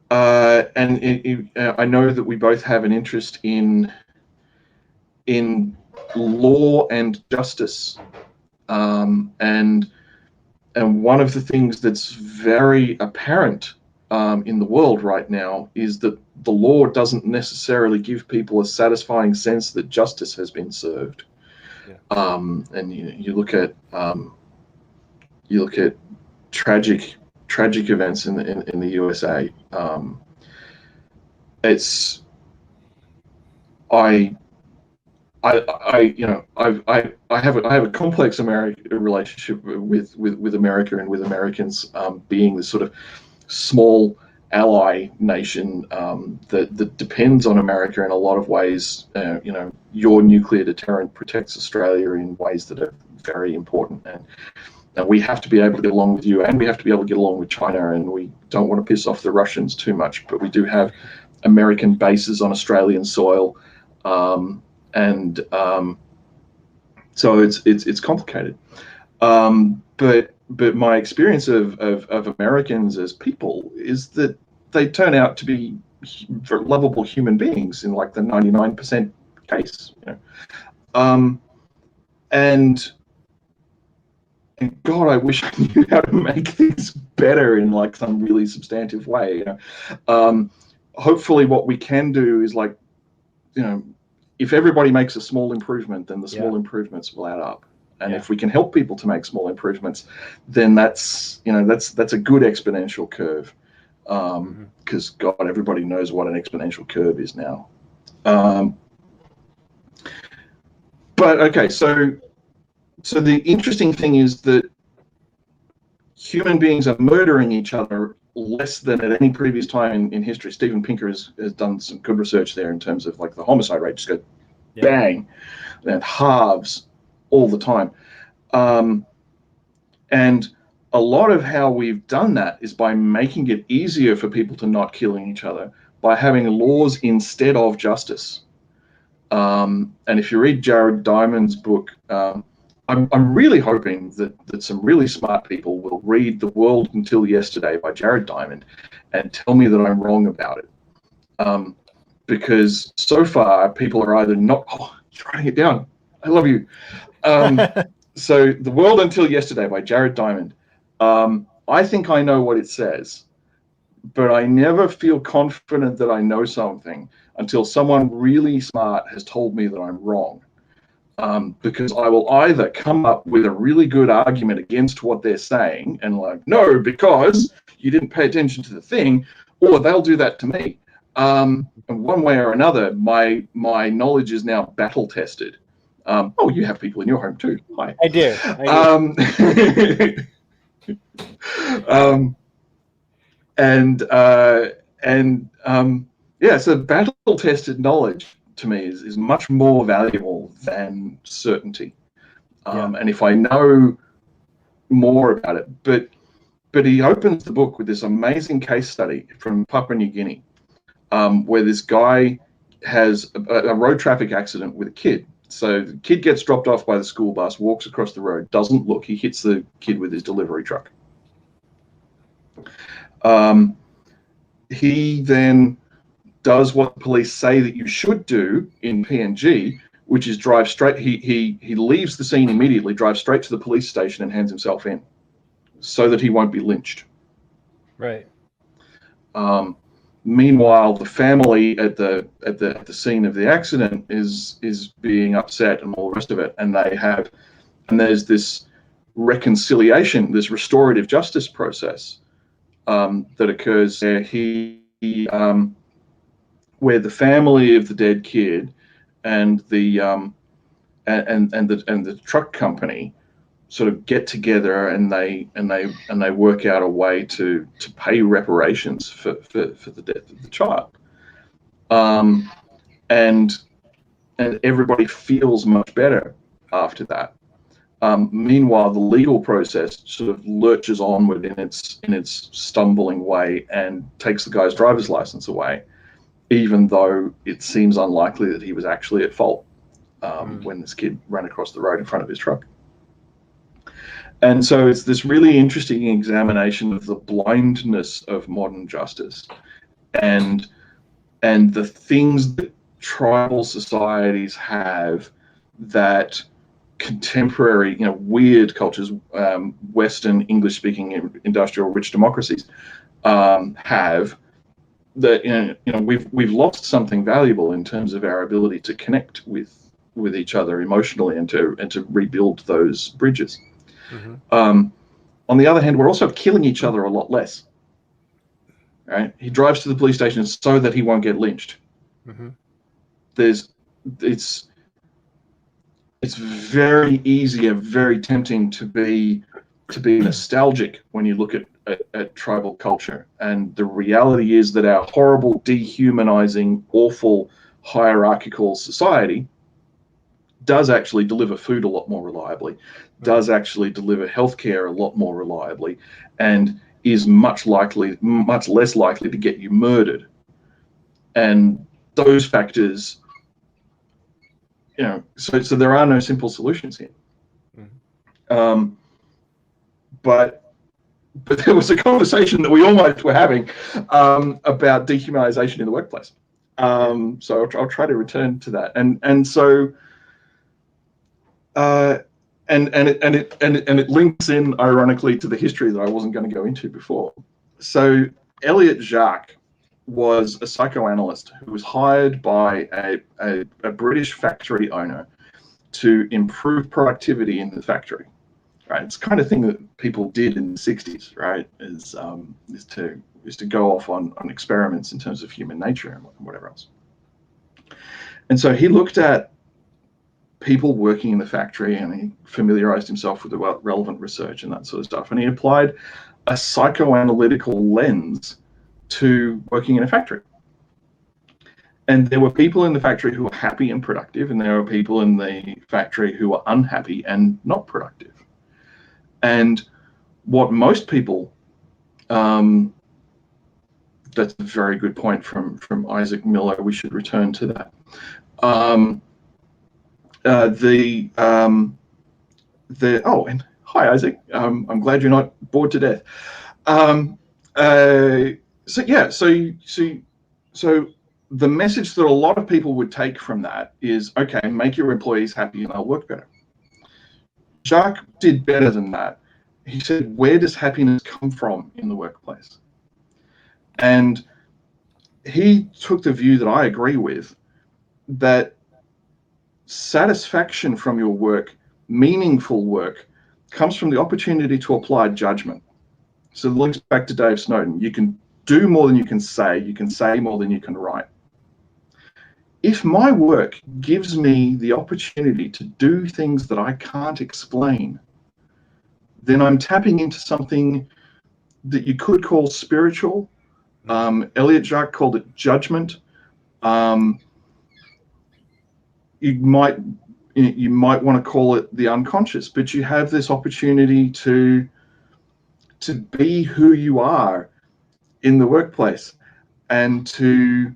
I know that we both have an interest in law and justice, and one of the things that's very apparent in the world right now is that the law doesn't necessarily give people a satisfying sense that justice has been served. Yeah. And you look at tragic events in the USA. I have a complex relationship with America and with Americans, being this sort of small ally nation that depends on America in a lot of ways. Your nuclear deterrent protects Australia in ways that are very important, and we have to be able to get along with you, and we have to be able to get along with China, and we don't want to piss off the Russians too much, but we do have American bases on Australian soil. So it's complicated. But my experience of Americans as people is that they turn out to be lovable human beings in like the 99% case. And God, I wish I knew how to make things better in like some really substantive way. Hopefully, what we can do is like, if everybody makes a small improvement, then the small improvements will add up. And if we can help people to make small improvements, then that's a good exponential curve. Because God, everybody knows what an exponential curve is now. But okay, so the interesting thing is that human beings are murdering each other less than at any previous time in history. Steven Pinker has done some good research there in terms of like the homicide rate just go bang, and halves all the time. And a lot of how we've done that is by making it easier for people to not killing each other, by having laws instead of justice. And if you read Jared Diamond's book, I'm really hoping that some really smart people will read The World Until Yesterday by Jared Diamond and tell me that I'm wrong about it. Because so far people are either not, you're writing it down, I love you. So The World Until Yesterday by Jared Diamond. I think I know what it says, but I never feel confident that I know something until someone really smart has told me that I'm wrong. Because I will either come up with a really good argument against what they're saying and like, no, because you didn't pay attention to the thing, or they'll do that to me. And one way or another, my knowledge is now battle tested. You have people in your home too. Hi. I do. So battle tested knowledge to me is much more valuable than certainty. And if I know more about it, but he opens the book with this amazing case study from Papua New Guinea, where this guy has a road traffic accident with a kid. So the kid gets dropped off by the school bus, walks across the road, doesn't look, he hits the kid with his delivery truck. He then does what the police say that you should do in PNG, which is drive straight. He leaves the scene immediately, drives straight to the police station and hands himself in so that he won't be lynched. Right. Meanwhile, the family at the scene of the accident is being upset and all the rest of it, and there's this reconciliation, this restorative justice process, that occurs there. Where the family of the dead kid and the truck company sort of get together and they work out a way to pay reparations for the death of the child, and everybody feels much better after that. Meanwhile, the legal process sort of lurches onward in its stumbling way and takes the guy's driver's license away, even though it seems unlikely that he was actually at fault when this kid ran across the road in front of his truck. And so it's this really interesting examination of the blindness of modern justice and the things that tribal societies have that contemporary, weird cultures, Western English-speaking industrial rich democracies have. That we've lost something valuable in terms of our ability to connect with each other emotionally and to rebuild those bridges. On the other hand, we're also killing each other a lot less. Right? He drives to the police station so that he won't get lynched. It's very easy and very tempting to be nostalgic when you look at tribal culture, and the reality is that our horrible, dehumanizing, awful, hierarchical society does actually deliver food a lot more reliably, does actually deliver healthcare a lot more reliably, and is much less likely to get you murdered. And those factors, so there are no simple solutions here. But there was a conversation that we almost were having about dehumanization in the workplace. So I'll try to return to that. And so it links in ironically to the history that I wasn't going to go into before. So Elliot Jacques was a psychoanalyst who was hired by a British factory owner to improve productivity in the factory. Right, it's the kind of thing that people did in the 60s, right? Is to go off on experiments in terms of human nature and whatever else. And so he looked at people working in the factory and he familiarized himself with the relevant research and that sort of stuff. And he applied a psychoanalytical lens to working in a factory. And there were people in the factory who were happy and productive, and there were people in the factory who were unhappy and not productive. And what most people, that's a very good point from Isaac Miller. We should return to that. And hi Isaac. I'm glad you're not bored to death. So the message that a lot of people would take from that is, okay, make your employees happy and they'll work better. Jacques did better than that. He said, where does happiness come from in the workplace? And he took the view that I agree with, that satisfaction from your work, meaningful work, comes from the opportunity to apply judgment. So it links back to Dave Snowden. You can do more than you can say more than you can write. If my work gives me the opportunity to do things that I can't explain, then I'm tapping into something that you could call spiritual. Elliot Jacques called it judgment. You might want to call it the unconscious, but you have this opportunity to be who you are in the workplace, and for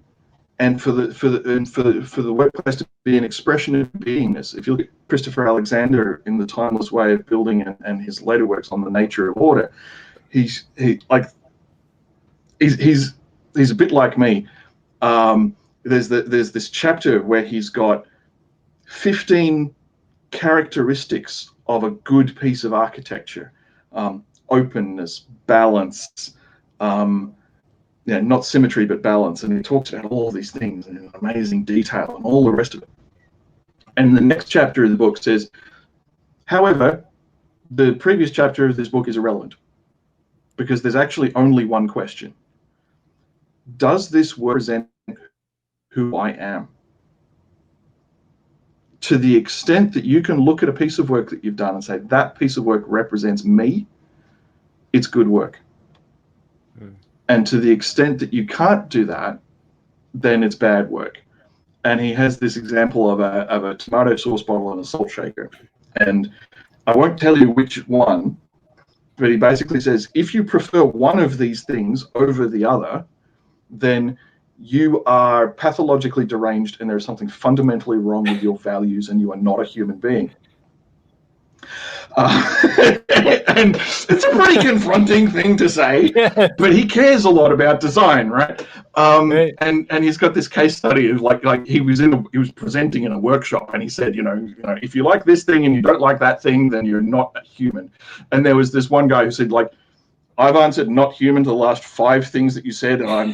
the workplace to be an expression of beingness. If you look at Christopher Alexander in The Timeless Way of Building and his later works on the nature of order, he's a bit like me. There's this chapter where he's got 15 characteristics of a good piece of architecture: openness, balance, not symmetry but balance, and he talks about all of these things in amazing detail and all the rest of it. And the next chapter of the book says, however, the previous chapter of this book is irrelevant. because there's actually only one question. Does this work represent who I am? To the extent that you can look at a piece of work that you've done and say, that piece of work represents me, it's good work. And to the extent that you can't do that, then it's bad work. And he has this example of a tomato sauce bottle and a salt shaker. And I won't tell you which one, but he basically says, if you prefer one of these things over the other, then you are pathologically deranged and there's something fundamentally wrong with your values and you are not a human being. And it's a pretty confronting thing to say, but he cares a lot about design, right? And he's got this case study of like he was presenting in a workshop and he said, you know, if you like this thing and you don't like that thing, then you're not a human. And there was this one guy who said, like, I've answered not human to the last 5 things that you said, and I'm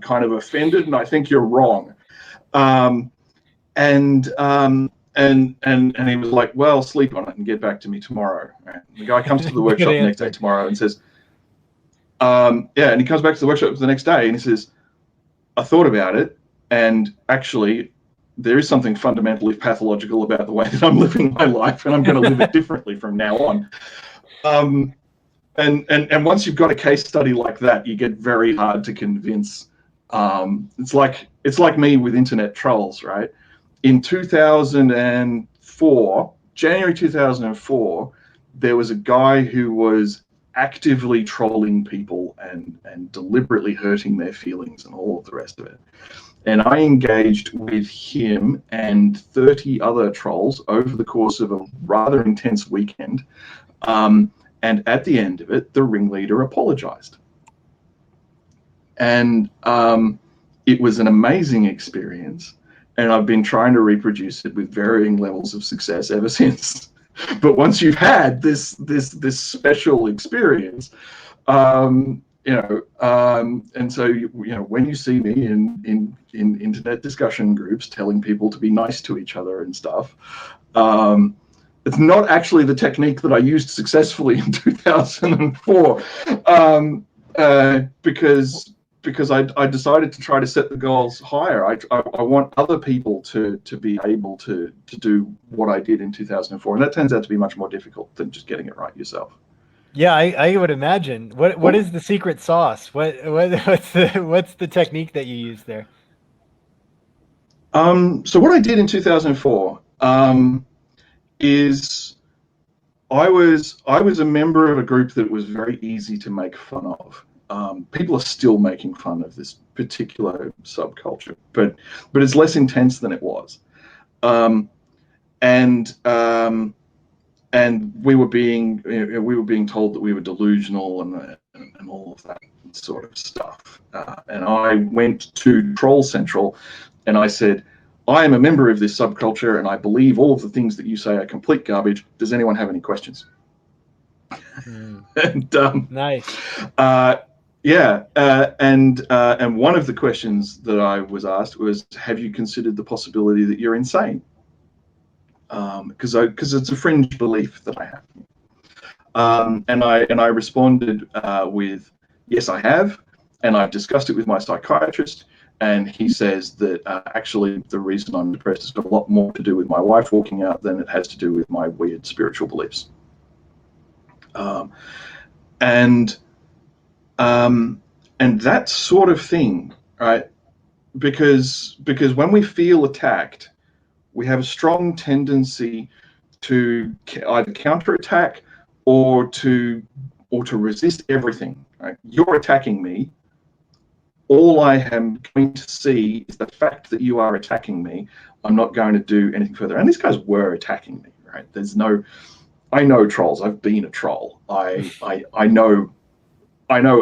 kind of offended, and I think you're wrong. And he was like, well, sleep on it and get back to me tomorrow. Right? The guy comes to the workshop the next day tomorrow and says, and he comes back to the workshop the next day and he says, I thought about it, and actually there is something fundamentally pathological about the way that I'm living my life, and I'm going to live it differently from now on. And once you've got a case study like that, you get very hard to convince. It's like me with internet trolls, right? In 2004, January 2004, there was a guy who was actively trolling people and deliberately hurting their feelings and all of the rest of it. And I engaged with him and 30 other trolls over the course of a rather intense weekend. And at the end of it, the ringleader apologized. And it was an amazing experience. And I've been trying to reproduce it with varying levels of success ever since. But once you've had this special experience, and so when you see me in internet discussion groups telling people to be nice to each other and stuff, it's not actually the technique that I used successfully in 2004, because I decided to try to set the goals higher. I want other people to be able to do what I did in 2004, and that turns out to be much more difficult than just getting it right yourself. Yeah, I would imagine. What is the secret sauce? What's the technique that you use there? So what I did in 2004 is I was a member of a group that was very easy to make fun of. People are still making fun of this particular subculture, but it's less intense than it was. And we were being told that we were delusional and all of that sort of stuff. And I went to Troll Central, and I said, I am a member of this subculture, and I believe all of the things that you say are complete garbage. Does anyone have any questions? And nice. And one of the questions that I was asked was, have you considered the possibility that you're insane? Because it's a fringe belief that I have. And I responded with, yes, I have, and I've discussed it with my psychiatrist, and he says that actually the reason I'm depressed has got a lot more to do with my wife walking out than it has to do with my weird spiritual beliefs. And that sort of thing, right? Because when we feel attacked, we have a strong tendency to either counterattack or to resist everything. Right? You're attacking me. All I am going to see is the fact that you are attacking me. I'm not going to do anything further. And these guys were attacking me, right? I know trolls. I've been a troll. I know,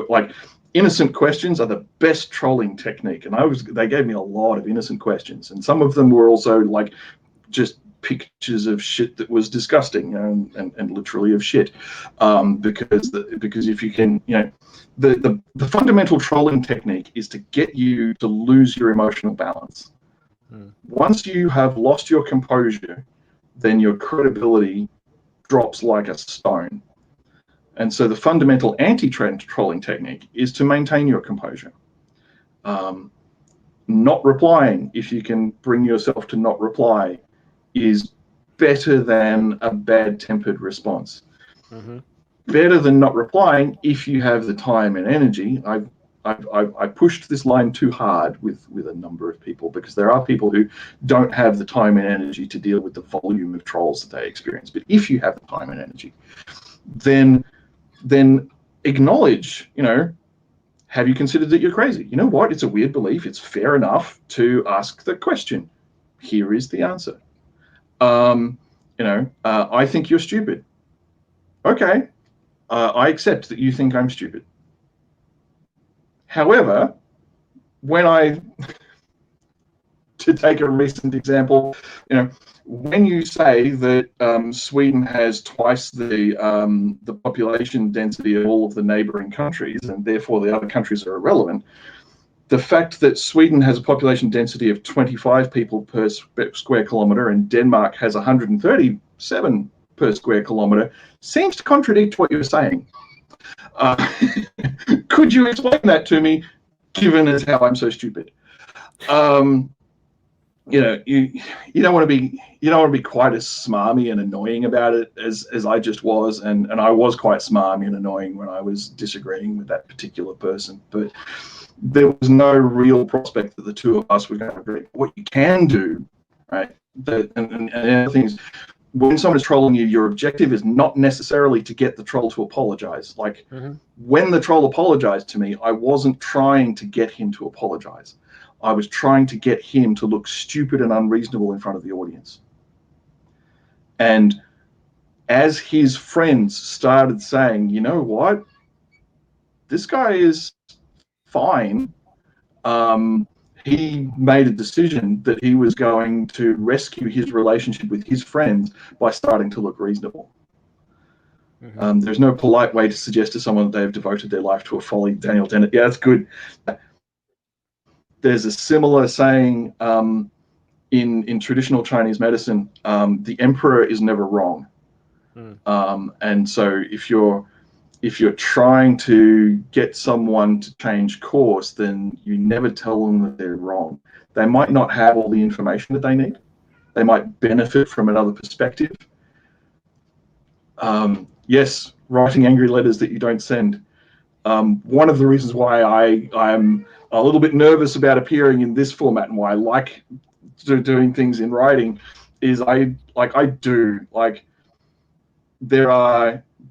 like, innocent questions are the best trolling technique. And they gave me a lot of innocent questions. And some of them were also like just pictures of shit that was disgusting, and literally of shit. Because if you can, the fundamental trolling technique is to get you to lose your emotional balance. Once you have lost your composure, then your credibility drops like a stone. And so the fundamental anti-trolling technique is to maintain your composure. Not replying, if you can bring yourself to not reply, is better than a bad-tempered response. Mm-hmm. Better than not replying if you have the time and energy. I pushed this line too hard with a number of people, because there are people who don't have the time and energy to deal with the volume of trolls that they experience. But if you have the time and energy, then acknowledge, have you considered that you're crazy? You know what? It's a weird belief. It's fair enough to ask the question. Here is the answer. I think you're stupid. Okay. I accept that you think I'm stupid. However, to take a recent example, when you say that Sweden has twice the population density of all of the neighboring countries, and therefore the other countries are irrelevant, the fact that Sweden has a population density of 25 people per square kilometre and Denmark has 137 per square kilometre seems to contradict what you're saying. Could you explain that to me, given as how I'm so stupid? You don't want to be quite as smarmy and annoying about it as I just was, and I was quite smarmy and annoying when I was disagreeing with that particular person. But there was no real prospect that the two of us were going to agree. What you can do, right? And the other thing is, when someone's trolling you, your objective is not necessarily to get the troll to apologize. Like, when the troll apologized to me, I wasn't trying to get him to apologize. I was trying to get him to look stupid and unreasonable in front of the audience. And as his friends started saying, you know what, this guy is fine, he made a decision that he was going to rescue his relationship with his friends by starting to look reasonable. There's no polite way to suggest to someone that they've devoted their life to a folly. Daniel Dennett, yeah, that's good. There's a similar saying in traditional Chinese medicine, the emperor is never wrong. And so if you're trying to get someone to change course, then you never tell them that they're wrong. They might not have all the information that they need. They might benefit from another perspective. Yes, writing angry letters that you don't send. One of the reasons why I'm a little bit nervous about appearing in this format and why I like doing things in writing is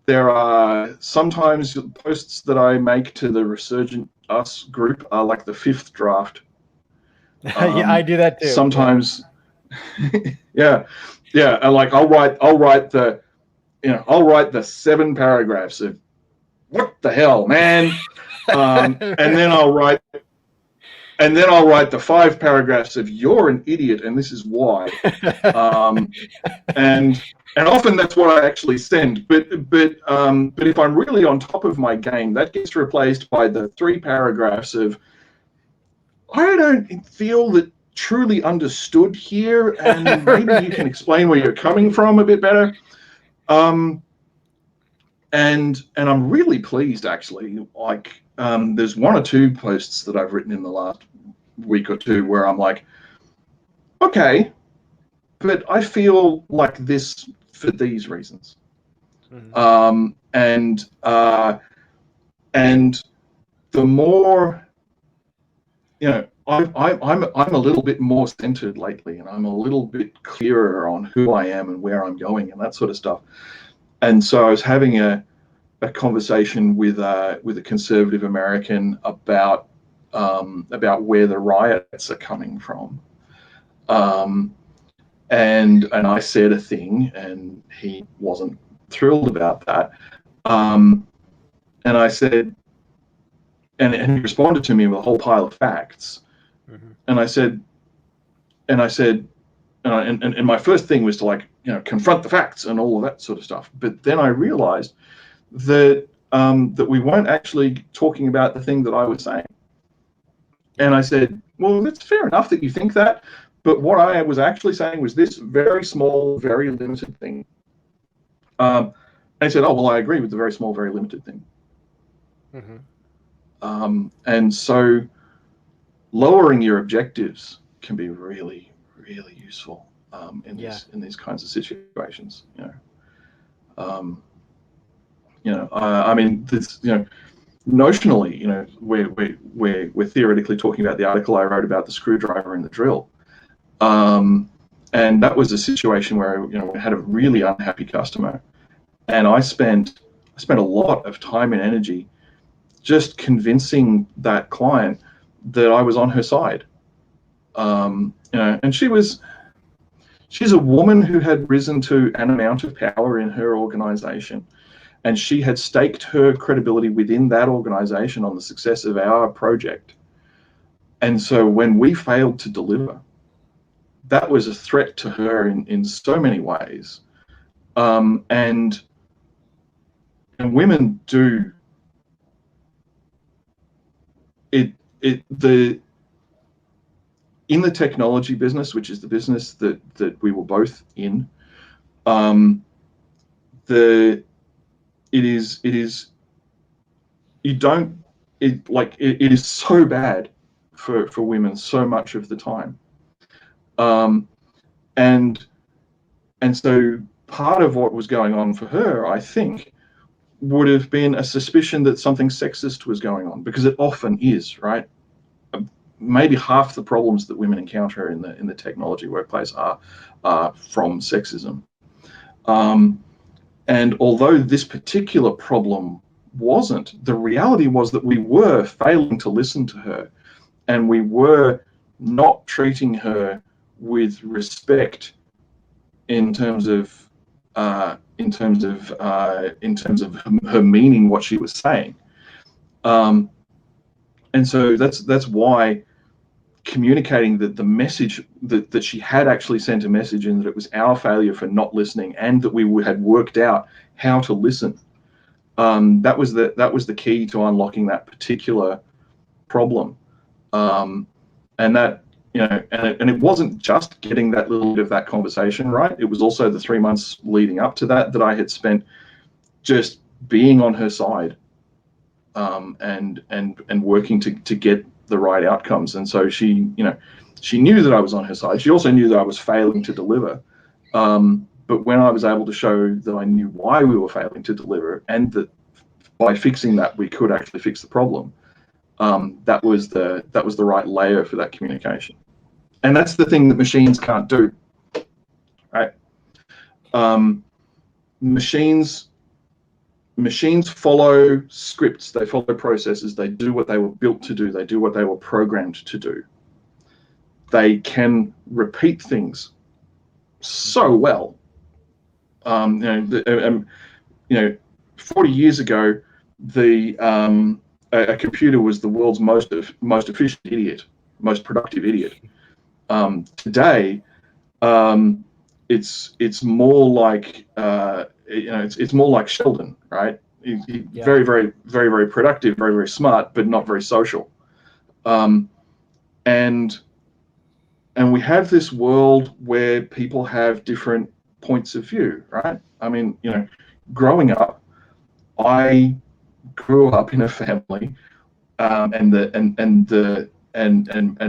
there are sometimes posts that I make to the Resurgent Us group are like the fifth draft. Yeah, I do that too. Sometimes, yeah. And like I'll write the 7 paragraphs of what the hell, man, and then I'll write the 5 paragraphs of you're an idiot and this is why. And often that's what I actually send. But if I'm really on top of my game, that gets replaced by the 3 paragraphs of I don't feel that truly understood here, and maybe you can explain where you're coming from a bit better. And I'm really pleased actually. Like there's 1 or 2 posts that I've written in the last week or 2 where I'm like, okay, but I feel like this for these reasons. And the more, I'm a little bit more centered lately, and I'm a little bit clearer on who I am and where I'm going and that sort of stuff. And so I was having a conversation with a conservative American about where the riots are coming from. And I said a thing, and he wasn't thrilled about that. And I said, and he responded to me with a whole pile of facts. And I said, and my first thing was to confront the facts and all of that sort of stuff. But then I realized that we weren't actually talking about the thing that I was saying. And I said, well, it's fair enough that you think that. But what I was actually saying was this very small, very limited thing. And he said, "Oh, well, I agree with the very small, very limited thing." And so lowering your objectives can be really, really useful in these kinds of situations. I mean, this, notionally, we're theoretically talking about the article I wrote about the screwdriver and the drill. And that was a situation where, we had a really unhappy customer, and I spent a lot of time and energy just convincing that client that I was on her side. And she's a woman who had risen to an amount of power in her organization, and she had staked her credibility within that organization on the success of our project. And so when we failed to deliver, that was a threat to her in so many ways. And women do it in the technology business, which is the business that we were both in. It is so bad for women so much of the time. And so part of what was going on for her, I think, would have been a suspicion that something sexist was going on, because it often is, right? Maybe half the problems that women encounter in the technology workplace are from sexism. And although this particular problem wasn't, the reality was that we were failing to listen to her, and we were not treating her with respect in terms of her meaning what she was saying. And so that's why communicating the message that she had actually sent a message, and that it was our failure for not listening, and that we had worked out how to listen. That was the key to unlocking that particular problem. And that, and it wasn't just getting that little bit of that conversation right. It was also the 3 months leading up to that I had spent just being on her side, and working to get the right outcomes. And so she knew that I was on her side. She also knew that I was failing to deliver. But when I was able to show that I knew why we were failing to deliver, and that by fixing that we could actually fix the problem, that was the right layer for that communication. And that's the thing that machines can't do, right? Machines follow scripts, they follow processes, they do what they were built to do, they do what they were programmed to do. They can repeat things so well. 40 years ago, a computer was the world's most efficient idiot, most productive idiot. Today, it's more like it's more like Sheldon, right? Very, very, very, very productive, very, very smart, but not very social. And we have this world where people have different points of view, right? I mean, growing up, I grew up in a family, and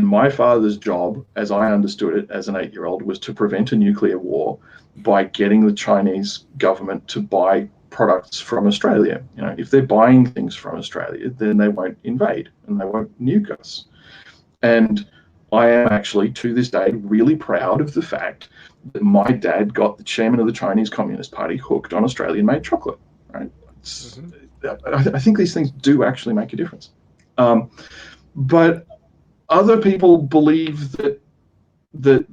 my father's job, as I understood it as an 8-year-old, was to prevent a nuclear war by getting the Chinese government to buy products from Australia. If they're buying things from Australia, then they won't invade and they won't nuke us. And I am actually, to this day, really proud of the fact that my dad got the chairman of the Chinese Communist Party hooked on Australian-made chocolate, right? I think these things do actually make a difference. But other people believe that the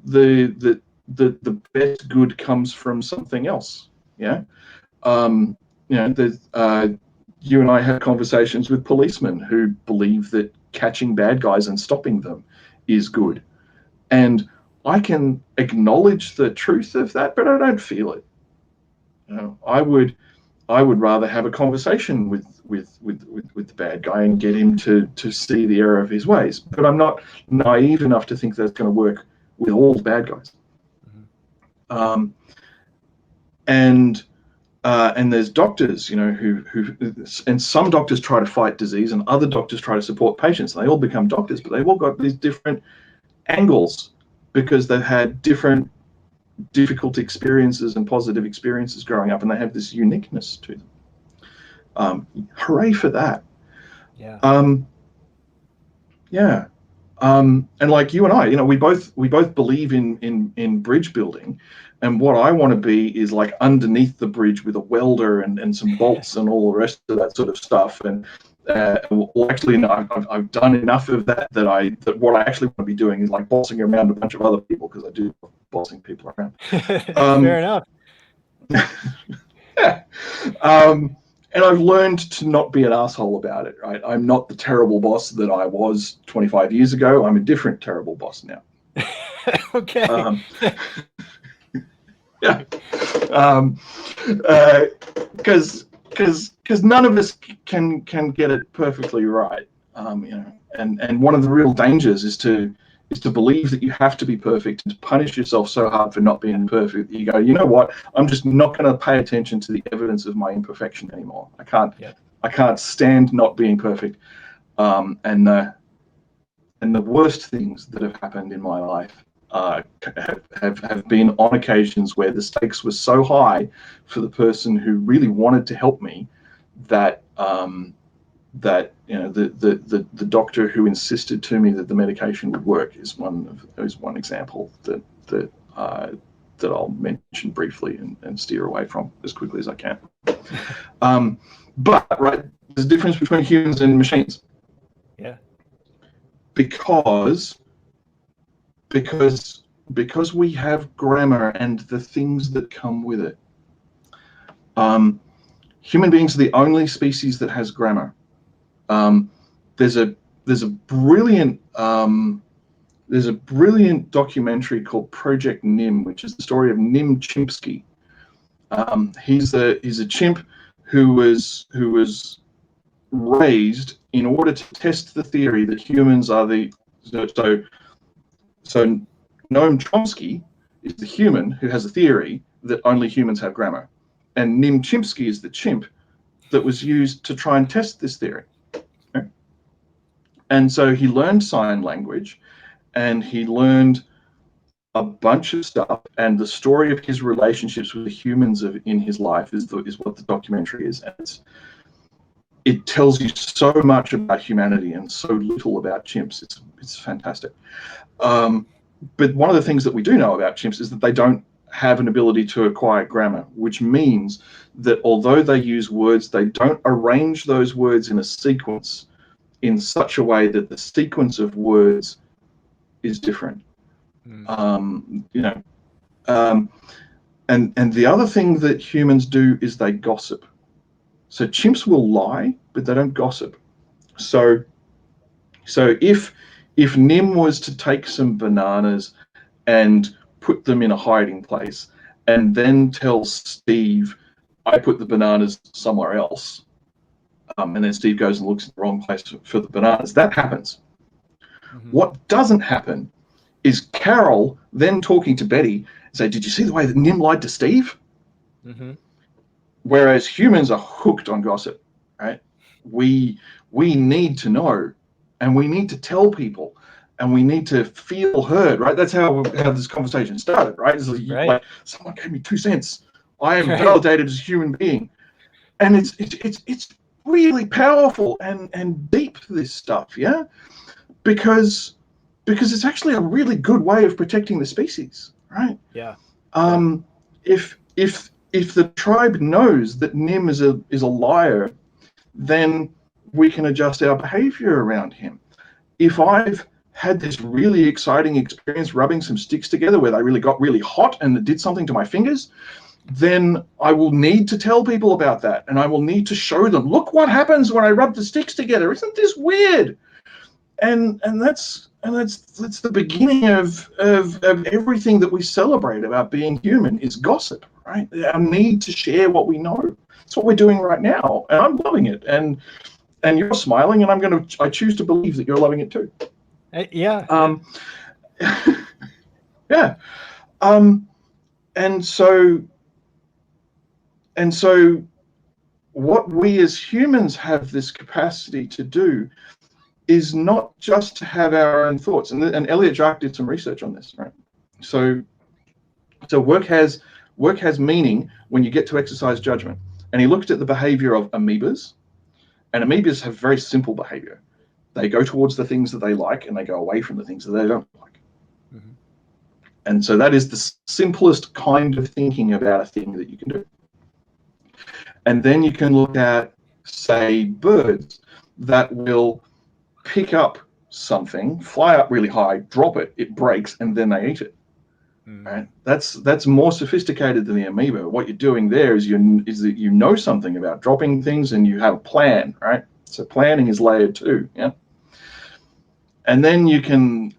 best good comes from something else. Yeah. You and I had conversations with policemen who believe that catching bad guys and stopping them is good. And I can acknowledge the truth of that, but I don't feel it. I would rather have a conversation with the bad guy and get him to see the error of his ways. But I'm not naive enough to think that's going to work with all the bad guys. and there's doctors, and some doctors try to fight disease, and other doctors try to support patients. And they all become doctors, but they've all got these different angles because they've had different difficult experiences and positive experiences growing up, and they have this uniqueness to them. Hooray for that! Yeah. Yeah. And like you and I, we both believe in bridge building, and what I want to be is like underneath the bridge with a welder and some bolts and all the rest of that sort of stuff. And well, actually, no, I've done enough of that that what I actually want to be doing is like bossing around a bunch of other people, because I do love bossing people around. Fair enough. Yeah. And I've learned to not be an asshole about it, right? I'm not the terrible boss that I was 25 years ago. I'm a different terrible boss now. Okay. Yeah. Because none of us can get it perfectly right. And one of the real dangers is to believe that you have to be perfect and to punish yourself so hard for not being perfect that you go, you know what? I'm just not going to pay attention to the evidence of my imperfection anymore. I can't stand not being perfect. And the worst things that have happened in my life have been on occasions where the stakes were so high for the person who really wanted to help me that the doctor who insisted to me that the medication would work is one example that I'll mention briefly and steer away from as quickly as I can. But right, there's a difference between humans and machines. Yeah. Because we have grammar and the things that come with it. Human beings are the only species that has grammar. There's a brilliant documentary called Project Nim, which is the story of Nim Chimpsky. He's a chimp who was raised in order to test the theory that humans are so Noam Chomsky is the human who has a theory that only humans have grammar, and Nim Chimpsky is the chimp that was used to try and test this theory. Okay? And so he learned sign language, and he learned a bunch of stuff, and the story of his relationships with the humans in his life is what the documentary is. And it tells you so much about humanity and so little about chimps. It's fantastic. But one of the things that we do know about chimps is that they don't have an ability to acquire grammar, which means that although they use words, they don't arrange those words in a sequence in such a way that the sequence of words is different. And the other thing that humans do is they gossip. So chimps will lie, but they don't gossip. So if Nim was to take some bananas and put them in a hiding place and then tell Steve, I put the bananas somewhere else, and then Steve goes and looks in the wrong place for the bananas, that happens. Mm-hmm. What doesn't happen is Carol then talking to Betty say, did you see the way that Nim lied to Steve? Mm-hmm. Whereas humans are hooked on gossip, right? We need to know, and we need to tell people, and we need to feel heard, right? That's how this conversation started, right? It's like someone gave me 2 cents. I am validated as a human being, and it's really powerful and deep, this stuff, yeah, because it's actually a really good way of protecting the species, right? Yeah. If the tribe knows that Nim is a liar, then we can adjust our behavior around him. If I've had this really exciting experience rubbing some sticks together where they really got really hot and it did something to my fingers, then I will need to tell people about that, and I will need to show them, look what happens when I rub the sticks together. Isn't this weird? And that's the beginning of everything that we celebrate about being human is gossip, right? Our need to share what we know. That's what we're doing right now, and I'm loving it. And you're smiling, and I choose to believe that you're loving it too. Yeah. Yeah. And so And so what we as humans have this capacity to do is not just to have our own thoughts. And Elliot Jark did some research on this, right? So work has meaning when you get to exercise judgment. And he looked at the behavior of amoebas, and amoebas have very simple behavior. They go towards the things that they like, and they go away from the things that they don't like. Mm-hmm. And so that is the simplest kind of thinking about a thing that you can do. And then you can look at, say, birds that will pick up something, fly up really high, drop it, it breaks, and then they eat it. Right? That's more sophisticated than the amoeba. What you're doing there is that you know something about dropping things, and you have a plan, right? So planning is layer 2, yeah. And then you can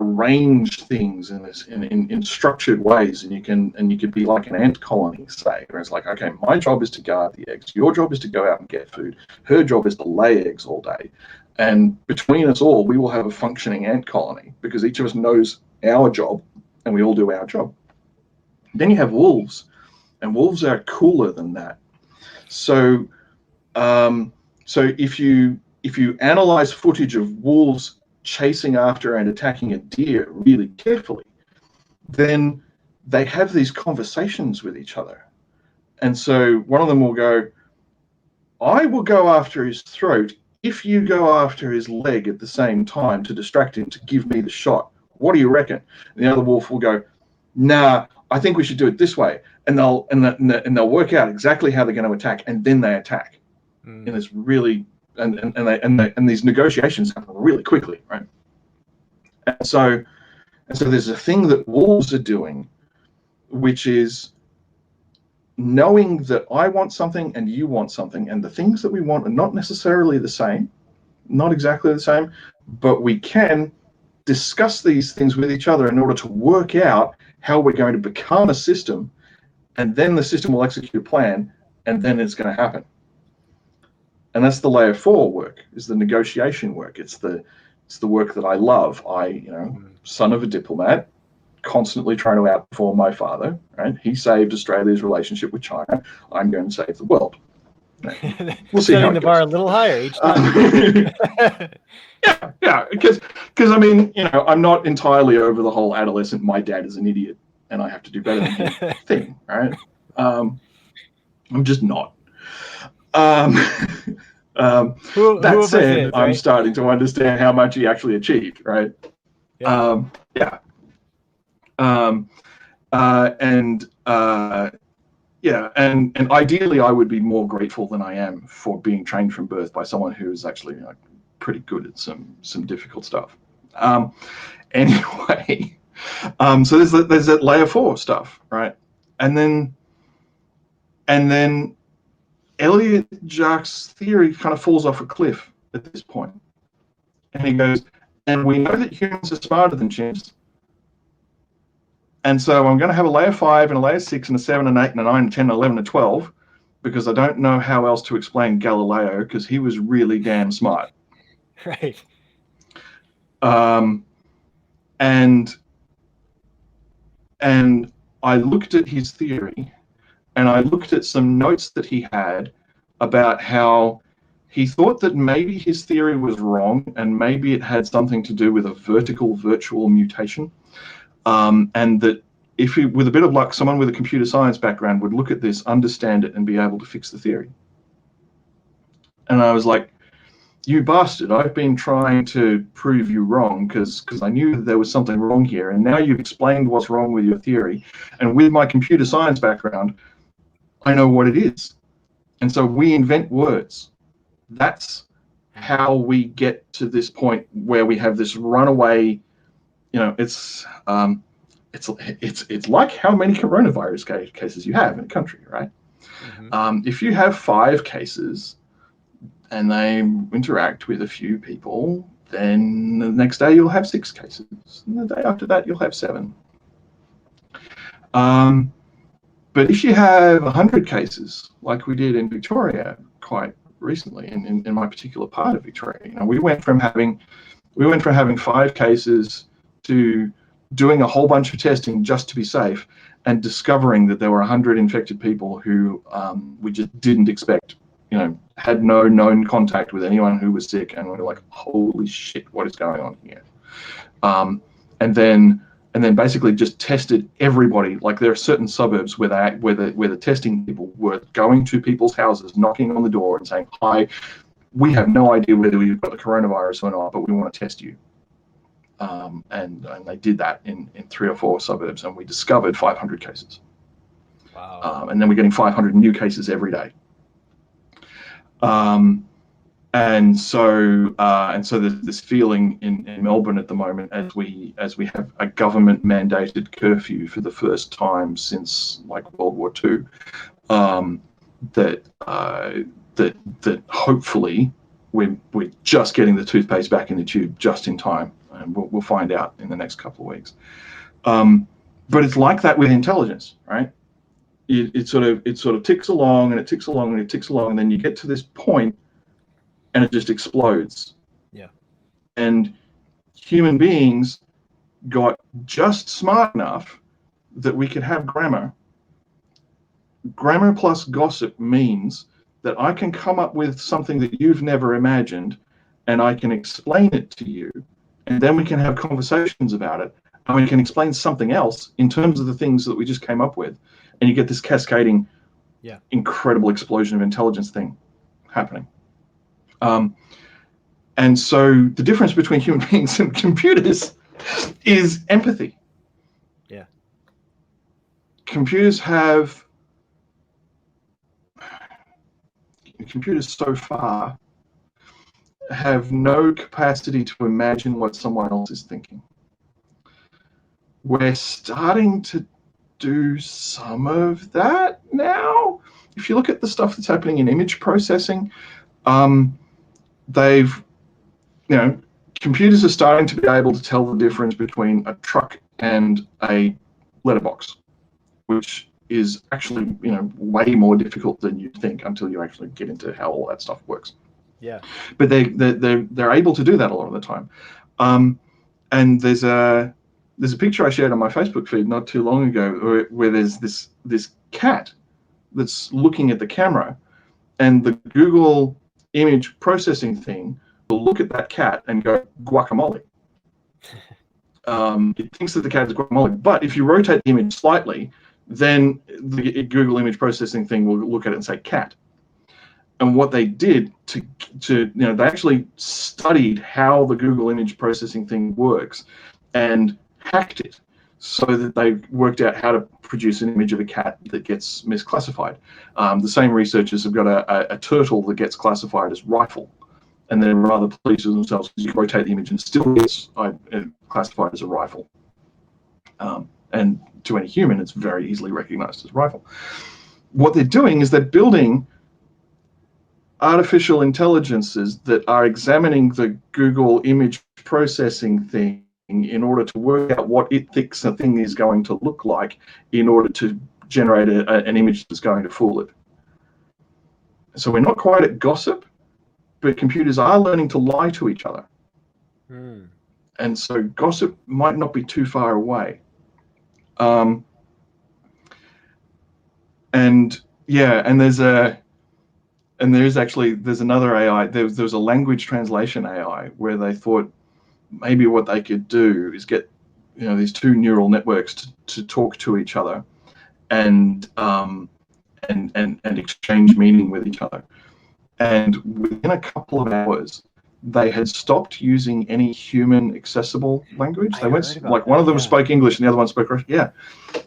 arrange things in structured ways, and you could be like an ant colony, say, where it's like, okay, my job is to guard the eggs, your job is to go out and get food, her job is to lay eggs all day, and between us all, we will have a functioning ant colony because each of us knows our job, and we all do our job. Then you have wolves, and wolves are cooler than that. So, if you analyze footage of wolves chasing after and attacking a deer really carefully, then they have these conversations with each other. And so one of them will go, I will go after his throat if you go after his leg at the same time to distract him to give me the shot. What do you reckon? And the other wolf will go, nah, I think we should do it this way. And they'll work out exactly how they're going to attack, and then they attack. And it's really and these negotiations happen really quickly, right? And so there's a thing that wolves are doing, which is knowing that I want something and you want something, and the things that we want are not necessarily the same, not exactly the same, but we can discuss these things with each other in order to work out how we're going to become a system, and then the system will execute a plan, and then it's going to happen. And that's the layer 4 work, is the negotiation work. It's the work that I love. Son of a diplomat, constantly trying to outperform my father, right? He saved Australia's relationship with China. I'm going to save the world. Right? We'll see. Setting the bar a little higher each time. Yeah, because I mean, I'm not entirely over the whole adolescent, my dad is an idiot and I have to do better than him thing, right? I'm just not. That said, I'm starting to understand how much he actually achieved, right? Yeah. And ideally, I would be more grateful than I am for being trained from birth by someone who is actually pretty good at some difficult stuff. Anyway, so there's that layer 4 stuff, right? And then Elliot Jark's theory kind of falls off a cliff at this point. And he goes, and we know that humans are smarter than chimps. And so I'm going to have a layer 5 and a layer 6 and a 7 and 8 and a 9 and 10 and 11 and 12, because I don't know how else to explain Galileo, because he was really damn smart. Right. And I looked at his theory, and I looked at some notes that he had about how he thought that maybe his theory was wrong, and maybe it had something to do with a vertical virtual mutation. And that if he, with a bit of luck, someone with a computer science background would look at this, understand it, and be able to fix the theory. And I was like, you bastard, I've been trying to prove you wrong because I knew that there was something wrong here, and now you've explained what's wrong with your theory. And with my computer science background, I know what it is. And so we invent words. That's how we get to this point where we have this runaway, it's like how many coronavirus cases you have in a country, right? Mm-hmm. If you have 5 cases and they interact with a few people, then the next day you'll have 6 cases. And the day after that, you'll have 7. But if you have 100 cases, like we did in Victoria quite recently, in my particular part of Victoria, we went from having 5 cases to doing a whole bunch of testing just to be safe, and discovering that there were 100 infected people who we just didn't expect, had no known contact with anyone who was sick, and we were like, holy shit, what is going on here? And then basically just tested everybody. Like, there are certain suburbs where the testing people were going to people's houses, knocking on the door and saying, hi, we have no idea whether you've got the coronavirus or not, but we want to test you. And they did that in 3 or 4 suburbs, and we discovered 500 cases. Wow. And then we're getting 500 new cases every day. And so there's this feeling in Melbourne at the moment, as we have a government mandated curfew for the first time since like World War II, that hopefully we're just getting the toothpaste back in the tube just in time, and we'll find out in the next couple of weeks. But it's like that with intelligence, right? It sort of ticks along, and it ticks along, and it ticks along, and then you get to this point, and it just explodes. Yeah. And human beings got just smart enough that we could have grammar. Grammar plus gossip means that I can come up with something that you've never imagined, and I can explain it to you, and then we can have conversations about it, and we can explain something else in terms of the things that we just came up with, and you get this cascading, incredible explosion of intelligence thing happening. And so the difference between human beings and computers is empathy. Yeah. Computers so far have no capacity to imagine what someone else is thinking. We're starting to do some of that now. If you look at the stuff that's happening in image processing, computers are starting to be able to tell the difference between a truck and a letterbox, which is actually, way more difficult than you'd think until you actually get into how all that stuff works. Yeah. But they're able to do that a lot of the time. And there's a picture I shared on my Facebook feed not too long ago where there's this cat that's looking at the camera, and the Google image processing thing will look at that cat and go, guacamole. It thinks that the cat is guacamole, but if you rotate the image slightly, then the Google image processing thing will look at it and say cat. And what they did they actually studied how the Google image processing thing works and hacked it so that they worked out how to produce an image of a cat that gets misclassified. The same researchers have got a turtle that gets classified as rifle, and they're rather pleased with themselves because you rotate the image and still gets classified as a rifle. And to any human, it's very easily recognized as a rifle. What they're doing is they're building artificial intelligences that are examining the Google image processing thing in order to work out what it thinks a thing is going to look like in order to generate an image that's going to fool it. So we're not quite at gossip, but computers are learning to lie to each other. And so gossip might not be too far away. And there's another AI. There was a language translation AI where they thought maybe what they could do is get these two neural networks to talk to each other and exchange meaning with each other. And within a couple of hours, they had stopped using any human accessible language. They went like one of them spoke English and the other one spoke Russian.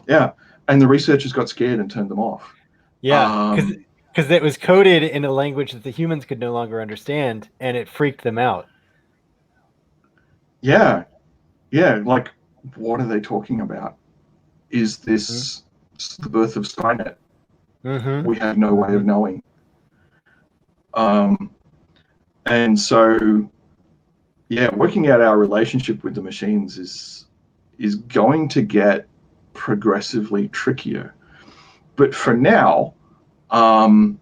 Yeah. And the researchers got scared and turned them off. Yeah, because it was coded in a language that the humans could no longer understand, and it freaked them out. Yeah, like, what are they talking about? Is this the birth of Skynet? We have no way of knowing. And so, working out our relationship with the machines is going to get progressively trickier. But for now, and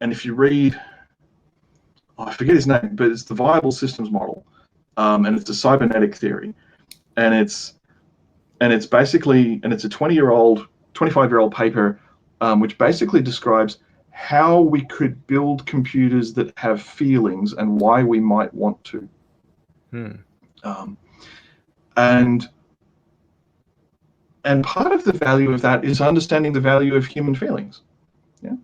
if you read, I forget his name, but it's the viable systems model. and it's a cybernetic theory, and it's basically, and it's a 25-year-old paper, which basically describes how we could build computers that have feelings and why we might want to. And part of the value of that is understanding the value of human feelings. Yeah.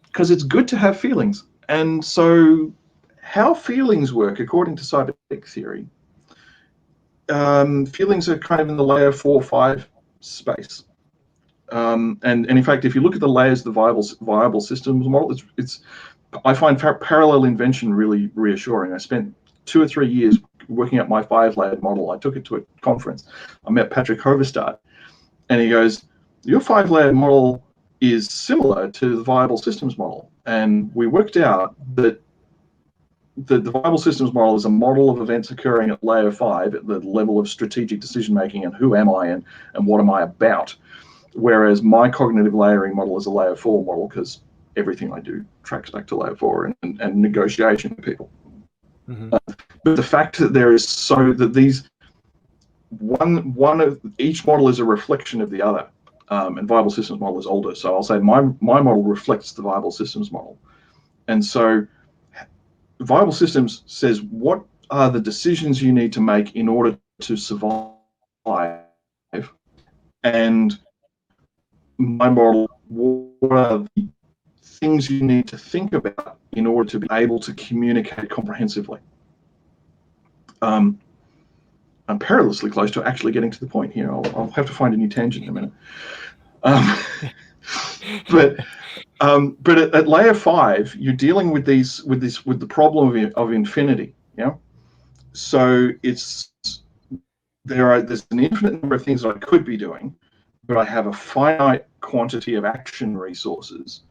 Because it's good to have feelings. And so how feelings work, according to cybernetic theory, feelings are kind of in the layer 4-5 space. And in fact, if you look at the layers of the viable systems model, I find parallel invention really reassuring. I spent 2 or 3 years working up my 5-layered model. I took it to a conference. I met Patrick Hovestad, and he goes, your 5-layered model is similar to the viable systems model. And we worked out that the viable systems model is a model of events occurring at layer 5, at the level of strategic decision making and who am I and what am I about. Whereas my cognitive layering model is a layer 4 model, because everything I do tracks back to layer 4 and negotiation with people. But the fact that there is these one of each model is a reflection of the other, and viable systems model is older. So I'll say my model reflects the viable systems model, and so viable systems says what are the decisions you need to make in order to survive, and my model, what are the things you need to think about in order to be able to communicate comprehensively. I'm perilously close to actually getting to the point here. I'll have to find a new tangent in a minute. But at layer 5, you're dealing with the problem of infinity. Yeah. So there's an infinite number of things that I could be doing, but I have a finite quantity of action resources.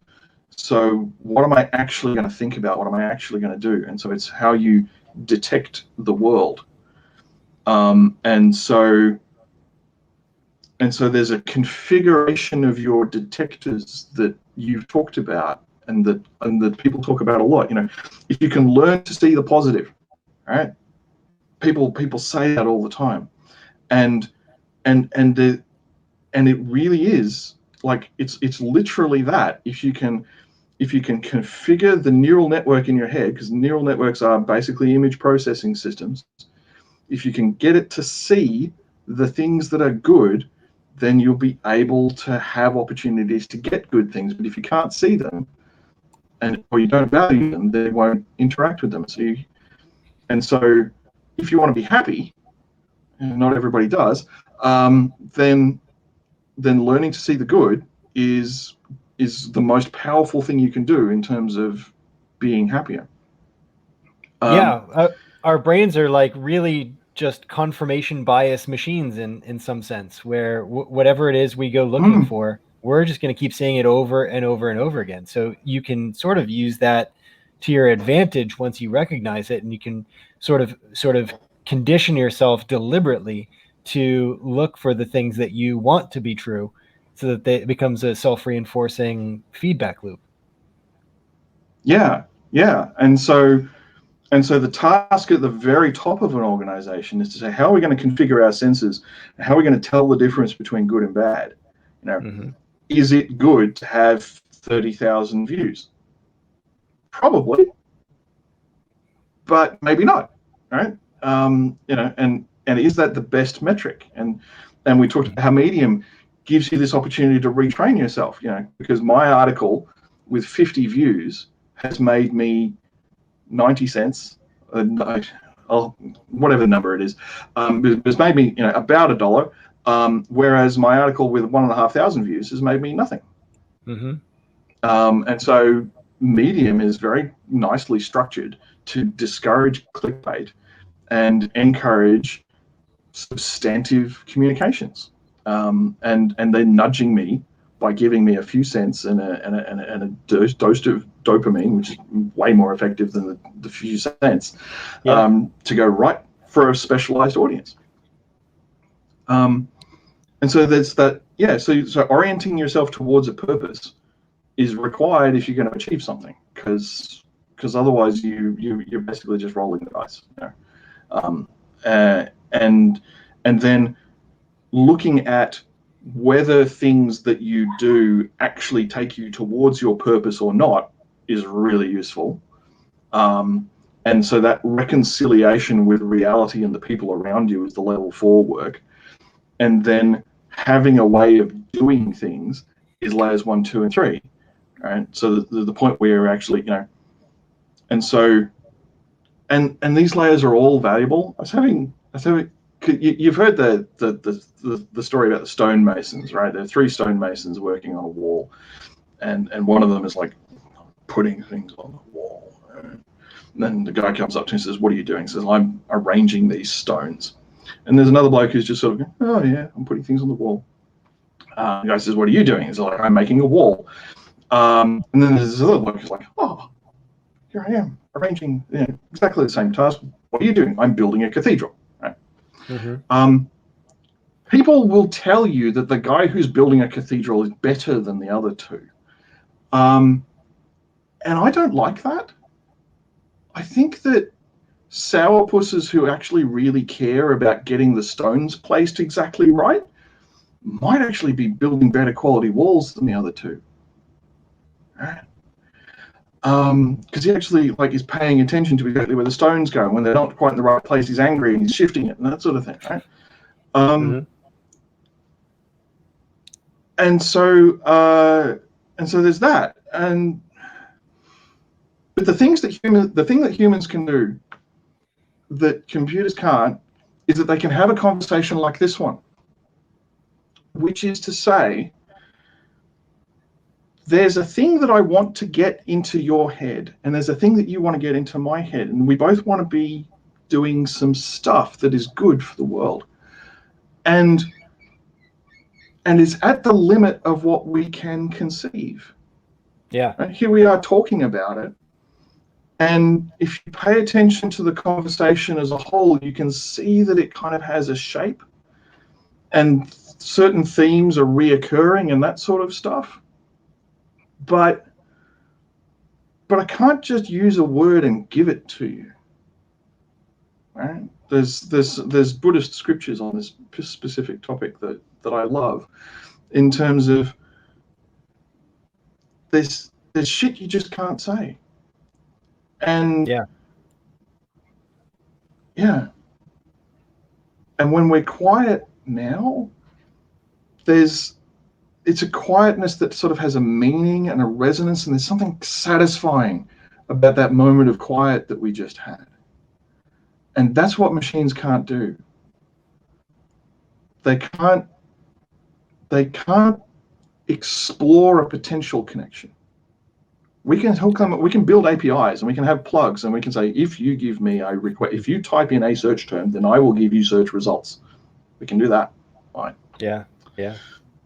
So what am I actually going to think about? What am I actually going to do? And so it's how you detect the world. And so there's a configuration of your detectors that you've talked about, and that people talk about a lot. You know, if you can learn to see the positive, right? People say that all the time, and it really is like it's literally that. If you can configure the neural network in your head, because neural networks are basically image processing systems, if you can get it to see the things that are good, then you'll be able to have opportunities to get good things. But if you can't see them, or you don't value them, they won't interact with them. So if you want to be happy, and not everybody does, then learning to see the good is the most powerful thing you can do in terms of being happier. Our brains are like really just confirmation bias machines in some sense, where whatever it is we go looking for, we're just going to keep seeing it over and over and over again. So you can sort of use that to your advantage once you recognize it, and you can sort of condition yourself deliberately to look for the things that you want to be true, so that it becomes a self-reinforcing feedback loop. Yeah. And so the task at the very top of an organization is to say, how are we going to configure our senses? How are we going to tell the difference between good and bad? You know, is it good to have 30,000 views? Probably, but maybe not, right? You know, and is that the best metric? And we talked about how Medium gives you this opportunity to retrain yourself, you know, because my article with 50 views has made me 90 cents, whatever the number it is, it's made me, you know, about $1, whereas my article with 1,500 views has made me nothing. And so Medium is very nicely structured to discourage clickbait and encourage substantive communications, and they're nudging me by giving me a few cents and a dose of dopamine, which is way more effective than the few cents, to go right for a specialized audience. And so there's that. Yeah. So orienting yourself towards a purpose is required if you're going to achieve something, because because otherwise you're basically just rolling the dice. And then looking at whether things that you do actually take you towards your purpose or not is really useful. And so that reconciliation with reality and the people around you is the level 4 work. And then having a way of doing things is layers 1, 2, and 3. Right? So the point where you're actually, and so, and these layers are all valuable. You've heard the story about the stonemasons, right? There are 3 stonemasons working on a wall, and one of them is like putting things on the wall. Right? And then the guy comes up to him and says, "What are you doing?" He says, "I'm arranging these stones." And there's another bloke who's just sort of going, "Oh yeah, I'm putting things on the wall." The guy says, "What are you doing?" He's like, "I'm making a wall." And then there's this other bloke who's like, "Oh, here I am arranging exactly the same task. What are you doing?" "I'm building a cathedral." Right? Mm-hmm. People will tell you that the guy who's building a cathedral is better than the other 2. And I don't like that. I think that sourpusses who actually really care about getting the stones placed exactly right might actually be building better quality walls than the other 2. Right? Because he actually is paying attention to exactly where the stones go. When they're not quite in the right place, he's angry and he's shifting it and that sort of thing. Right? And so there's that. But the thing that humans can do that computers can't is that they can have a conversation like this one, which is to say, there's a thing that I want to get into your head, and there's a thing that you want to get into my head, and we both want to be doing some stuff that is good for the world. And it's at the limit of what we can conceive. Yeah. Right? Here we are talking about it. And if you pay attention to the conversation as a whole, you can see that it kind of has a shape and certain themes are reoccurring and that sort of stuff. But I can't just use a word and give it to you. Right? There's Buddhist scriptures on this specific topic that I love, in terms of there's shit you just can't say. And yeah. And when we're quiet now, it's a quietness that sort of has a meaning and a resonance, and there's something satisfying about that moment of quiet that we just had. And that's what machines can't do. They can't explore a potential connection. We can hook them. We can build APIs and we can have plugs, and we can say, if you give me a request, if you type in a search term, then I will give you search results. We can do that. Fine. Yeah.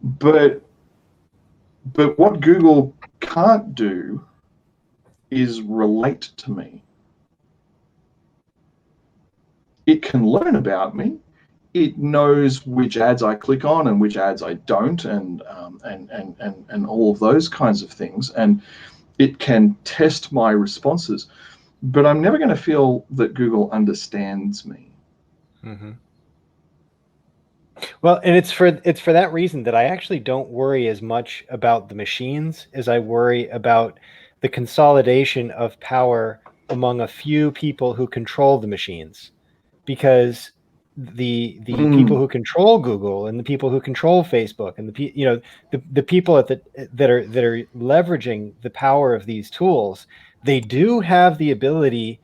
But what Google can't do is relate to me. It can learn about me. It knows which ads I click on and which ads I don't, and all of those kinds of things. And it can test my responses, but I'm never going to feel that Google understands me. Mm-hmm. Well, and it's for that reason that I actually don't worry as much about the machines as I worry about the consolidation of power among a few people who control the machines, because the people who control Google and the people who control Facebook and the people that are leveraging the power of these tools, they do have the ability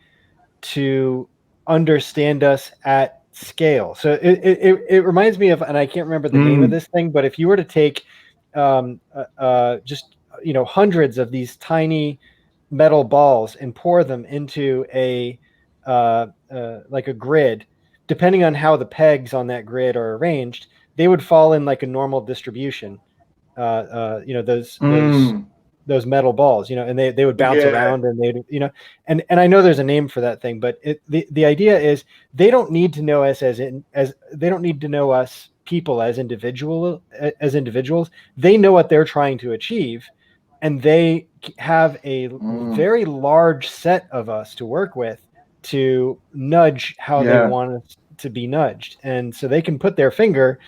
to understand us at scale. So it reminds me of, and I can't remember the name of this thing, but if you were to take just hundreds of these tiny metal balls and pour them into a grid, depending on how the pegs on that grid are arranged, they would fall in like a normal distribution. Those metal balls, and they would bounce around, and and I know there's a name for that thing, but the idea is they don't need to know us they don't need to know us people as individuals. They know what they're trying to achieve, and they have a very large set of us to work with to nudge how they want us to be nudged. And so they can put their finger,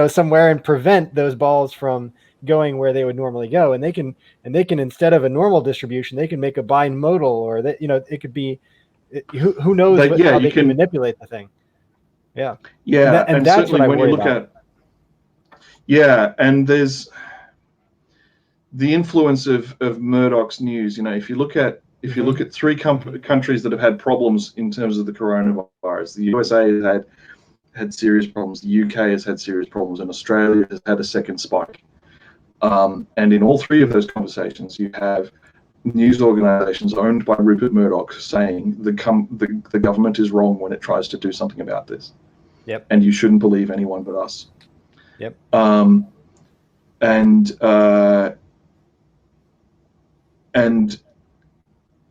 somewhere and prevent those balls from going where they would normally go. And they can, instead of a normal distribution, they can make a bimodal, or that, it could be, who knows how they can manipulate the thing. Yeah. Yeah. And that's what I worry about. And there's the influence of Murdoch's news. If you look at three countries that have had problems in terms of the coronavirus, the USA has had serious problems, the UK has had serious problems, and Australia has had a second spike. And in all three of those conversations, you have news organizations owned by Rupert Murdoch saying the government is wrong when it tries to do something about this. Yep. And you shouldn't believe anyone but us. Yep.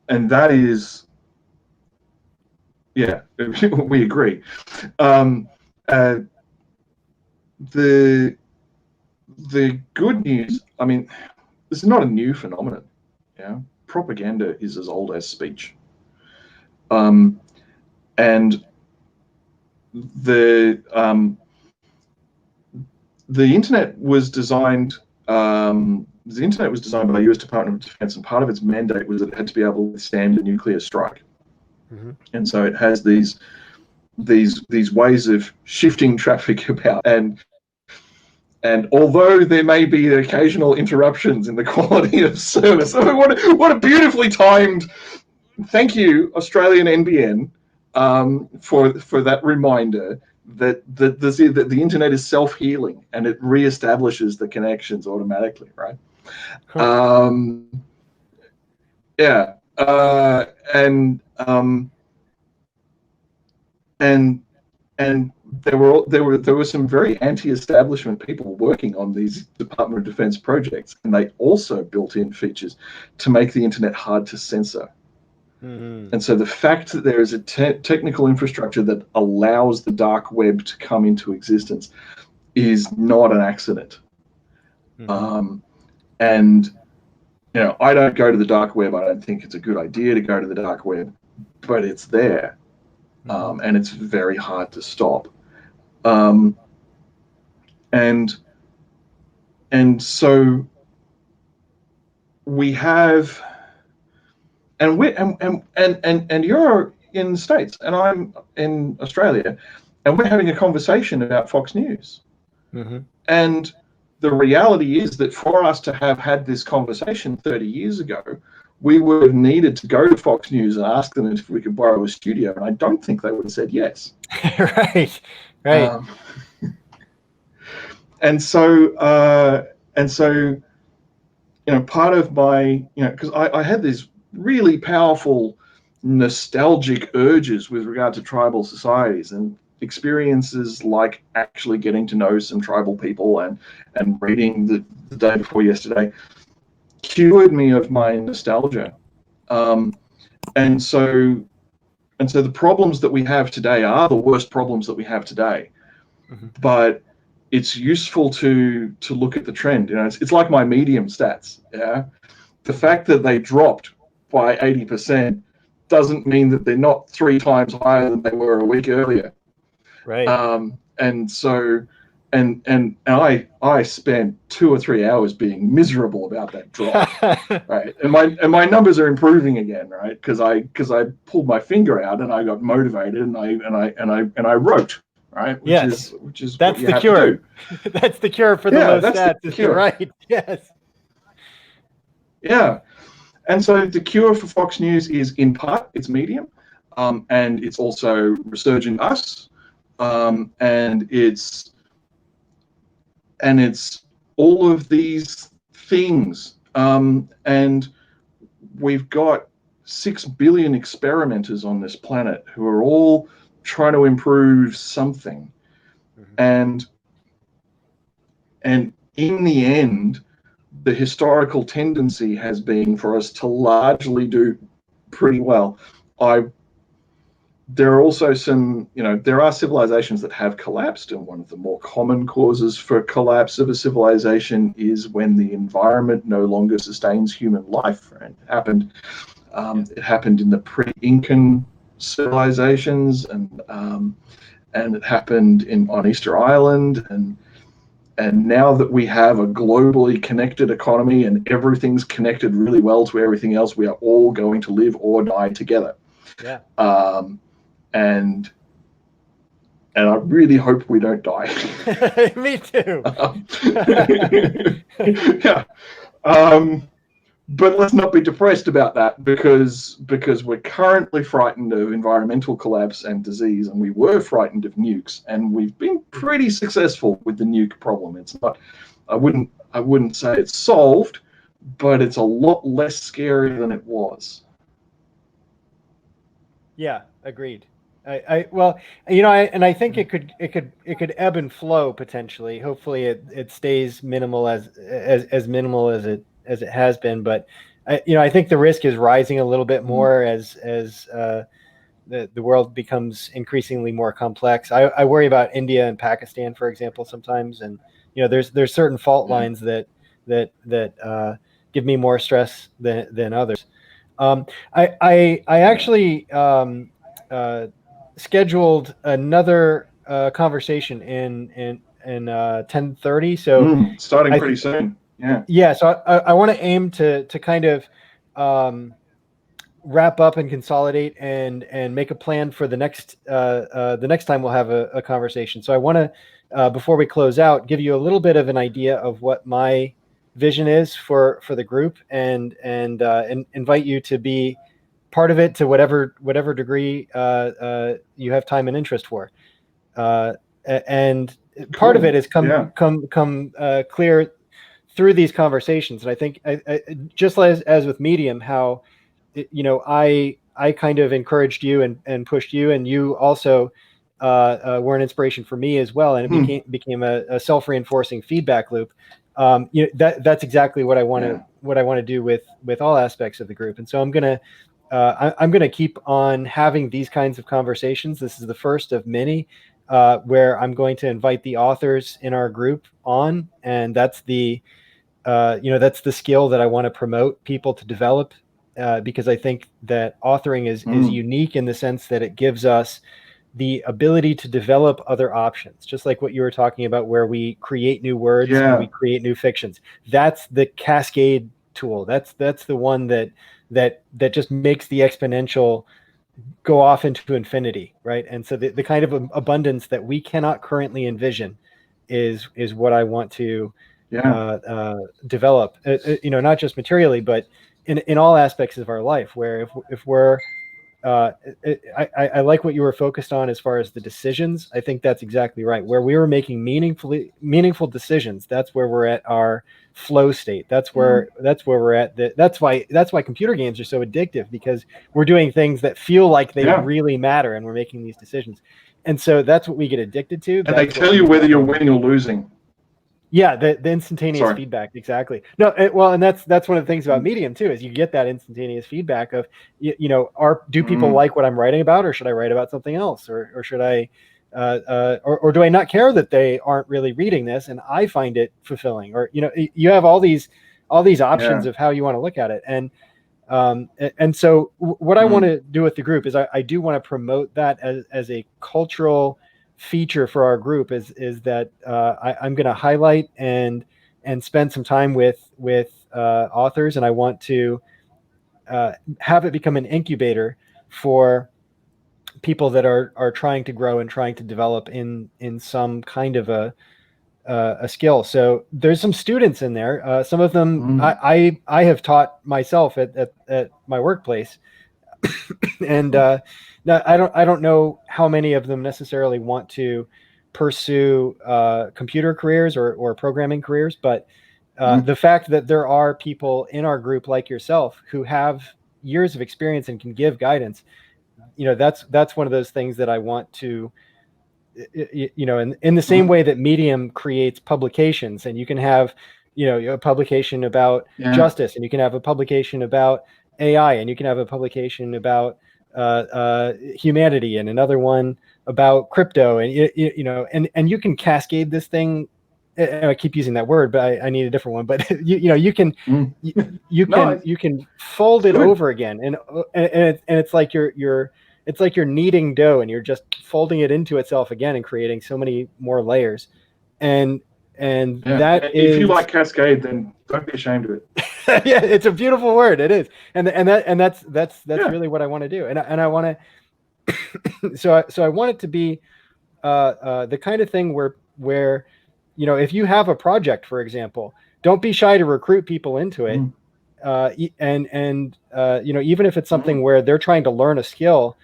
And that is, yeah, we agree. The good news, I mean, this is not a new phenomenon. Propaganda is as old as speech. And the internet was designed. The internet was designed by the U.S. Department of Defense, and part of its mandate was that it had to be able to withstand a nuclear strike. Mm-hmm. And so it has these ways of shifting traffic about, and although there may be occasional interruptions in the quality of service, I mean, what a beautifully timed. Thank you, Australian NBN, for that reminder that the internet is self-healing and it reestablishes the connections automatically, right? And there were some very anti-establishment people working on these Department of Defense projects, and they also built in features to make the internet hard to censor. Mm-hmm. And so the fact that there is a technical infrastructure that allows the dark web to come into existence is not an accident. Mm-hmm. And I don't go to the dark web. I don't think it's a good idea to go to the dark web, but it's there. Mm-hmm. And it's very hard to stop. And so we have, and you're in the States and I'm in Australia, and we're having a conversation about Fox News. Mm-hmm. And the reality is that for us to have had this conversation 30 years ago, we would have needed to go to Fox News and ask them if we could borrow a studio, and I don't think they would have said yes. Right. And so part of my, because I had these really powerful nostalgic urges with regard to tribal societies, and experiences like actually getting to know some tribal people and reading the day before yesterday cured me of my nostalgia. And so the problems that we have today are the worst problems that we have today. Mm-hmm. But it's useful to look at the trend. It's like my medium stats. Yeah, the fact that they dropped by 80% doesn't mean that they're not 3 times higher than they were a week earlier. Right. And so, and I spent 2 or 3 hours being miserable about that drop. Right. And my numbers are improving again, right? Because I pulled my finger out and I got motivated and I wrote. Right, which is that's the cure. That's the cure for the low stats. Is to write. Yes. Yeah, and so the cure for Fox News is in part its medium, and it's also Resurgent us, and it's all of these things, and we've got 6 billion experimenters on this planet who are all trying to improve something. Mm-hmm. And in the end, the historical tendency has been for us to largely do pretty well. there are also some, there are civilizations that have collapsed, and one of the more common causes for collapse of a civilization is when the environment no longer sustains human life. Right? It happened in the pre-Incan civilizations, and it happened on Easter Island, and now that we have a globally connected economy and everything's connected really well to everything else, we are all going to live or die together. Yeah. And I really hope we don't die. Me too. Yeah. But let's not be depressed about that, because we're currently frightened of environmental collapse and disease, and we were frightened of nukes, and we've been pretty successful with the nuke problem. It's not, I wouldn't say it's solved, but it's a lot less scary than it was. Yeah, agreed. Well, I think it could ebb and flow potentially. Hopefully, it stays minimal as minimal as it has been. But I think the risk is rising a little bit more as the world becomes increasingly more complex. I worry about India and Pakistan, for example, sometimes, and there's certain fault lines that give me more stress than others. I actually scheduled another conversation in 10:30. So starting pretty soon. Yeah. Yeah. So I want to aim to kind of wrap up and consolidate and make a plan for the next time we'll have a conversation. So I want to before we close out, give you a little bit of an idea of what my vision is for the group, and invite you to be part of it to whatever degree you have time and interest for. And part of it has come clear through these conversations. And I think just as with Medium, how I kind of encouraged you and pushed you, and you also were an inspiration for me as well. And it became a self-reinforcing feedback loop. That's exactly what I want to do with all aspects of the group. And so I'm gonna keep on having these kinds of conversations. This is the first of many where I'm going to invite the authors in our group on, and that's the skill that I want to promote people to develop, because I think that authoring is unique in the sense that it gives us the ability to develop other options, just like what you were talking about, where we create new words and we create new fictions. That's the cascade tool. That's the one that just makes the exponential go off into infinity, right? And so the kind of abundance that we cannot currently envision is what I want to develop. Not just materially, but in all aspects of our life. Where if we're I like what you were focused on as far as the decisions. I think that's exactly right. Where we were making meaningful decisions, that's where we're at our flow state. That's where we're at. That's why computer games are so addictive, because we're doing things that feel like they really matter, and we're making these decisions. And so that's what we get addicted to. And they tell you whether you're winning or losing. Yeah, the instantaneous feedback, exactly. No, and that's one of the things about Medium too, is you get that instantaneous feedback of, do people like what I'm writing about, or should I write about something else, or should I, or do I not care that they aren't really reading this and I find it fulfilling, or you have all these options of how you want to look at it, and so what I want to do with the group is I do want to promote that as a cultural feature for our group, is that I'm going to highlight and spend some time with authors, and I want to have it become an incubator for people that are trying to grow and trying to develop in some kind of a skill. So there's some students in there. Some of them I have taught myself at my workplace, and I don't know how many of them necessarily want to pursue computer careers or programming careers, but the fact that there are people in our group like yourself who have years of experience and can give guidance, that's one of those things that I want to, in the same way that Medium creates publications, and you can have, a publication about justice, and you can have a publication about AI, and you can have a publication about humanity, and another one about crypto, and and you can cascade this thing. I keep using that word, but I need a different one. But you can you can fold it over again, and it's like it's like you're kneading dough, and you're just folding it into itself again and creating so many more layers. And that is, if you like cascade, then don't be ashamed of it. yeah, it's a beautiful word. It is, and that's really what I want to do, and I want to. So I want it to be the kind of thing where if you have a project, for example, don't be shy to recruit people into it, and even if it's something where they're trying to learn a skill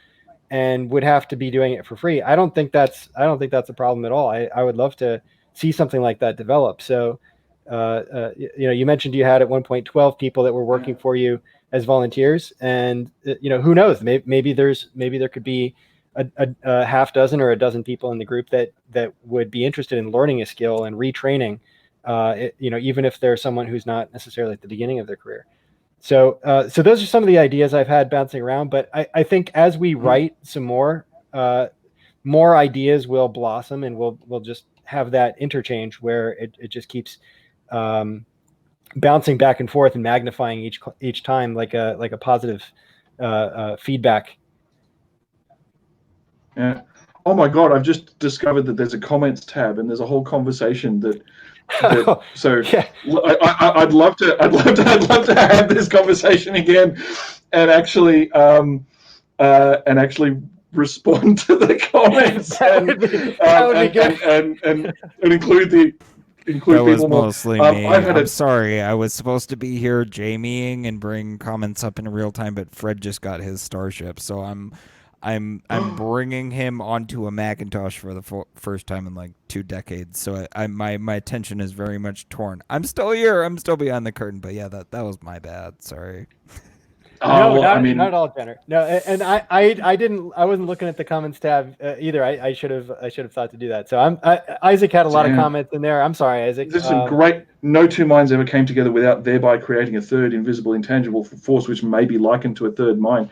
and would have to be doing it for free, I don't think that's a problem at all. I would love to see something like that develop. So, you mentioned you had at one point 12 people that were working for you as volunteers, and who knows? Maybe there could be a half dozen or a dozen people in the group that would be interested in learning a skill and retraining. Even if they're someone who's not necessarily at the beginning of their career. So those are some of the ideas I've had bouncing around. But I think as we write some more ideas will blossom, and we'll just have that interchange where it just keeps bouncing back and forth and magnifying each time like a positive feedback. Yeah. Oh my God! I've just discovered that there's a comments tab, and there's a whole conversation that. So yeah. I'd love to have this conversation again, and actually respond to the comments and include that was people mostly me. I'm sorry. I was supposed to be here Jamieing and bring comments up in real time, but Fred just got his starship, so I'm bringing him onto a Macintosh for the first time in like 2 decades. So my attention is very much torn. I'm still here. I'm still behind the curtain. But yeah, that was my bad. Sorry. Not at all, Jenner. No, and I wasn't looking at the comments tab either. I should have thought to do that. So Isaac had a lot of comments in there. I'm sorry, Isaac. This is great. No two minds ever came together without thereby creating a third invisible, intangible force, which may be likened to a third mind.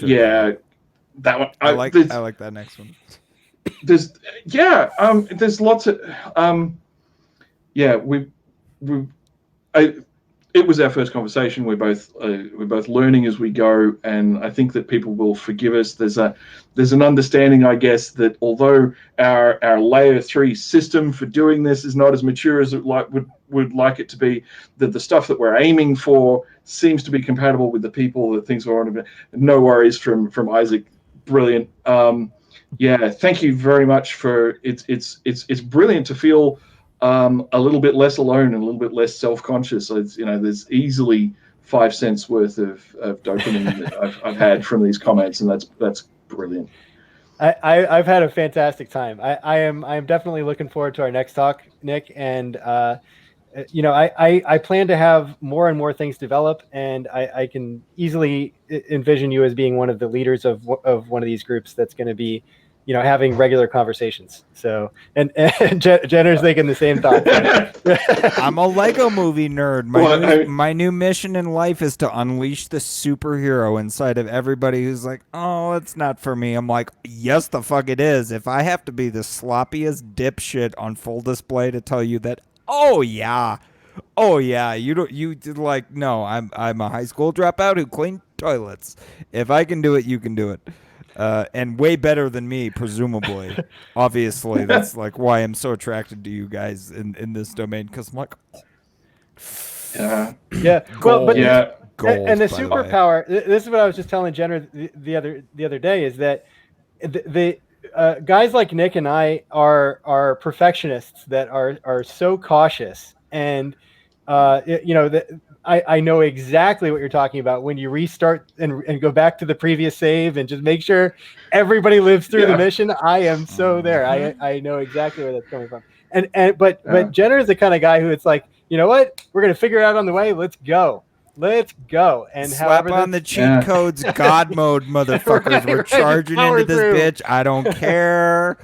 Yeah, that one. I like that next one. There's lots of it was our first conversation. We're both learning as we go, and I think that people will forgive us. There's an understanding, I guess, that although our layer 3 system for doing this is not as mature as it would like it to be, that the stuff that we're aiming for seems to be compatible with the people that things are on. No worries from Isaac. Brilliant. Thank you very much for it's brilliant to feel a little bit less alone and a little bit less self-conscious. There's easily 5 cents worth of dopamine that I've had from these comments, and that's brilliant. I've had a fantastic time. I'm definitely looking forward to our next talk, Nick, and I plan to have more and more things develop, and I can easily envision you as being one of the leaders of one of these groups that's going to be having regular conversations. So, and Jenner's thinking the same thought. I'm a Lego movie nerd. My new mission in life is to unleash the superhero inside of everybody who's like, oh, it's not for me. I'm like, yes, the fuck it is. If I have to be the sloppiest dipshit on full display to tell you that, oh yeah, no, I'm a high school dropout who cleaned toilets. If I can do it, you can do it. And way better than me, presumably. Obviously, that's like why I'm so attracted to you guys in this domain, because I'm like, gold, and the superpower. This is what I was just telling Jenner the other day, is that the guys like Nick and I are perfectionists that are so cautious, and I know exactly what you're talking about when you restart and go back to the previous save and just make sure everybody lives through the mission. I am so there. I know exactly where that's coming from. But Jenner is the kind of guy who it's like, you know what? We're going to figure it out on the way. Let's go. And slap on the cheat codes, God mode, motherfuckers. We're charging into this bitch. I don't care.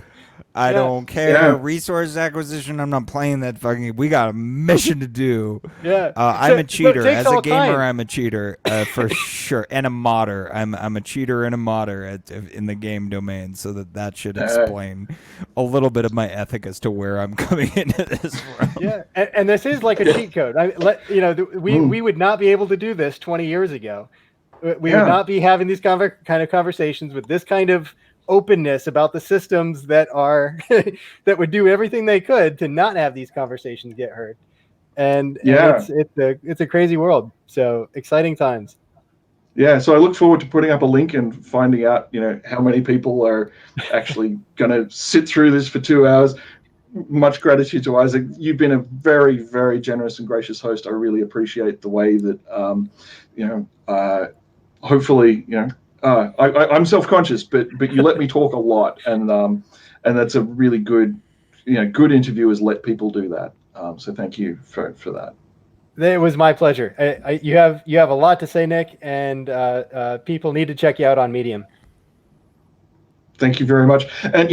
I Yeah. don't care. Yeah. Resource acquisition. I'm not playing that fucking. We got a mission to do. Yeah. I'm a cheater. It takes As a all gamer, time. I'm a cheater for sure, and a modder. I'm a cheater and a modder in the game domain, so that should explain a little bit of my ethic as to where I'm coming into this from. Yeah, and this is like a cheat code. We would not be able to do this 20 years ago. We would not be having these kind of conversations with this kind of openness about the systems that are that would do everything they could to not have these conversations get heard. And it's a crazy world. So exciting times. Yeah, so I look forward to putting up a link and finding out, how many people are actually going to sit through this for 2 hours. Much gratitude to Isaac. You've been a very, very generous and gracious host. I really appreciate the way that, hopefully, I'm self-conscious, but you let me talk a lot, and that's a really good, good interviewers let people do that. So thank you for that. It was my pleasure. You have a lot to say, Nick, and people need to check you out on Medium. Thank you very much. And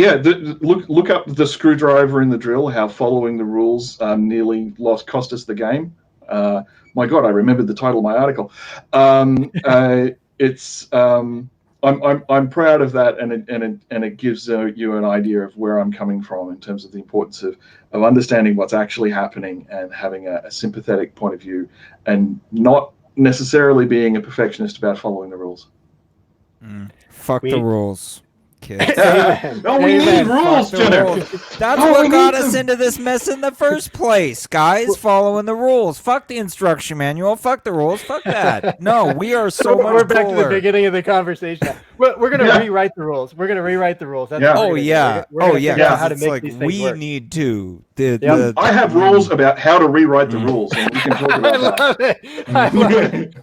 look up the screwdriver in the drill. How following the rules nearly cost us the game. My God, I remembered the title of my article. I'm proud of that, and it gives you an idea of where I'm coming from in terms of the importance of understanding what's actually happening and having a sympathetic point of view, and not necessarily being a perfectionist about following the rules. Fuck the rules. Kids. We need rules, Jenner. That's what got us into this mess in the first place, guys. Following the rules. Fuck the instruction manual. Fuck the rules. Fuck that. No, we are so much We're back cooler. to the beginning of the conversation. We're going to rewrite the rules. We're going to rewrite the rules. That's Yeah. what we're gonna do. We're gonna figure out how to It's make like these things we work. need to. I have rules about how to rewrite the rules, and we can talk I about love it. I love it.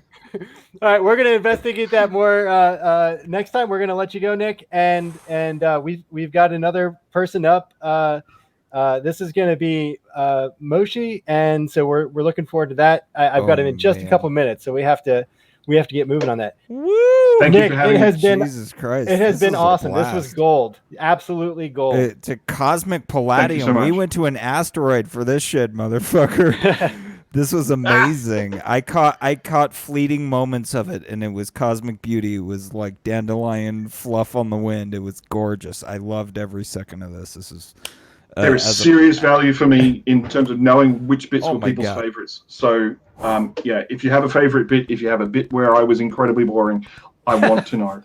All right, we're going to investigate that more next time. We're going to let you go, Nick, and we've got another person up. This is going to be Moshi, and so we're looking forward to that. I've got him in just a couple minutes, so we have to get moving on that. Woo! Thank Nick, you for having it has me. been Jesus Christ. it has this been was a awesome. This was blast. gold, absolutely gold. To Cosmic Thank you Palladium. so We much. went to an asteroid for this shit, motherfucker. This was amazing. I caught fleeting moments of it, and it was cosmic beauty. It was like dandelion fluff on the wind. It was gorgeous. I loved every second of this. This is There is serious value for me in terms of knowing which bits were my people's God. favorites. So, if you have a favorite bit, if you have a bit where I was incredibly boring, I want to know.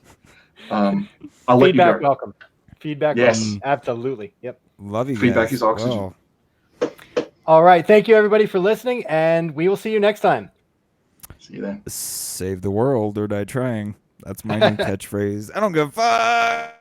I'll let Feedback you go. welcome. Feedback Yes. welcome. Absolutely. Yep. Love you Feedback guys. is oxygen. Well, All right. Thank you, everybody, for listening, and we will see you next time. See you then. save the world or die trying. That's my new catchphrase. I don't give a fuck.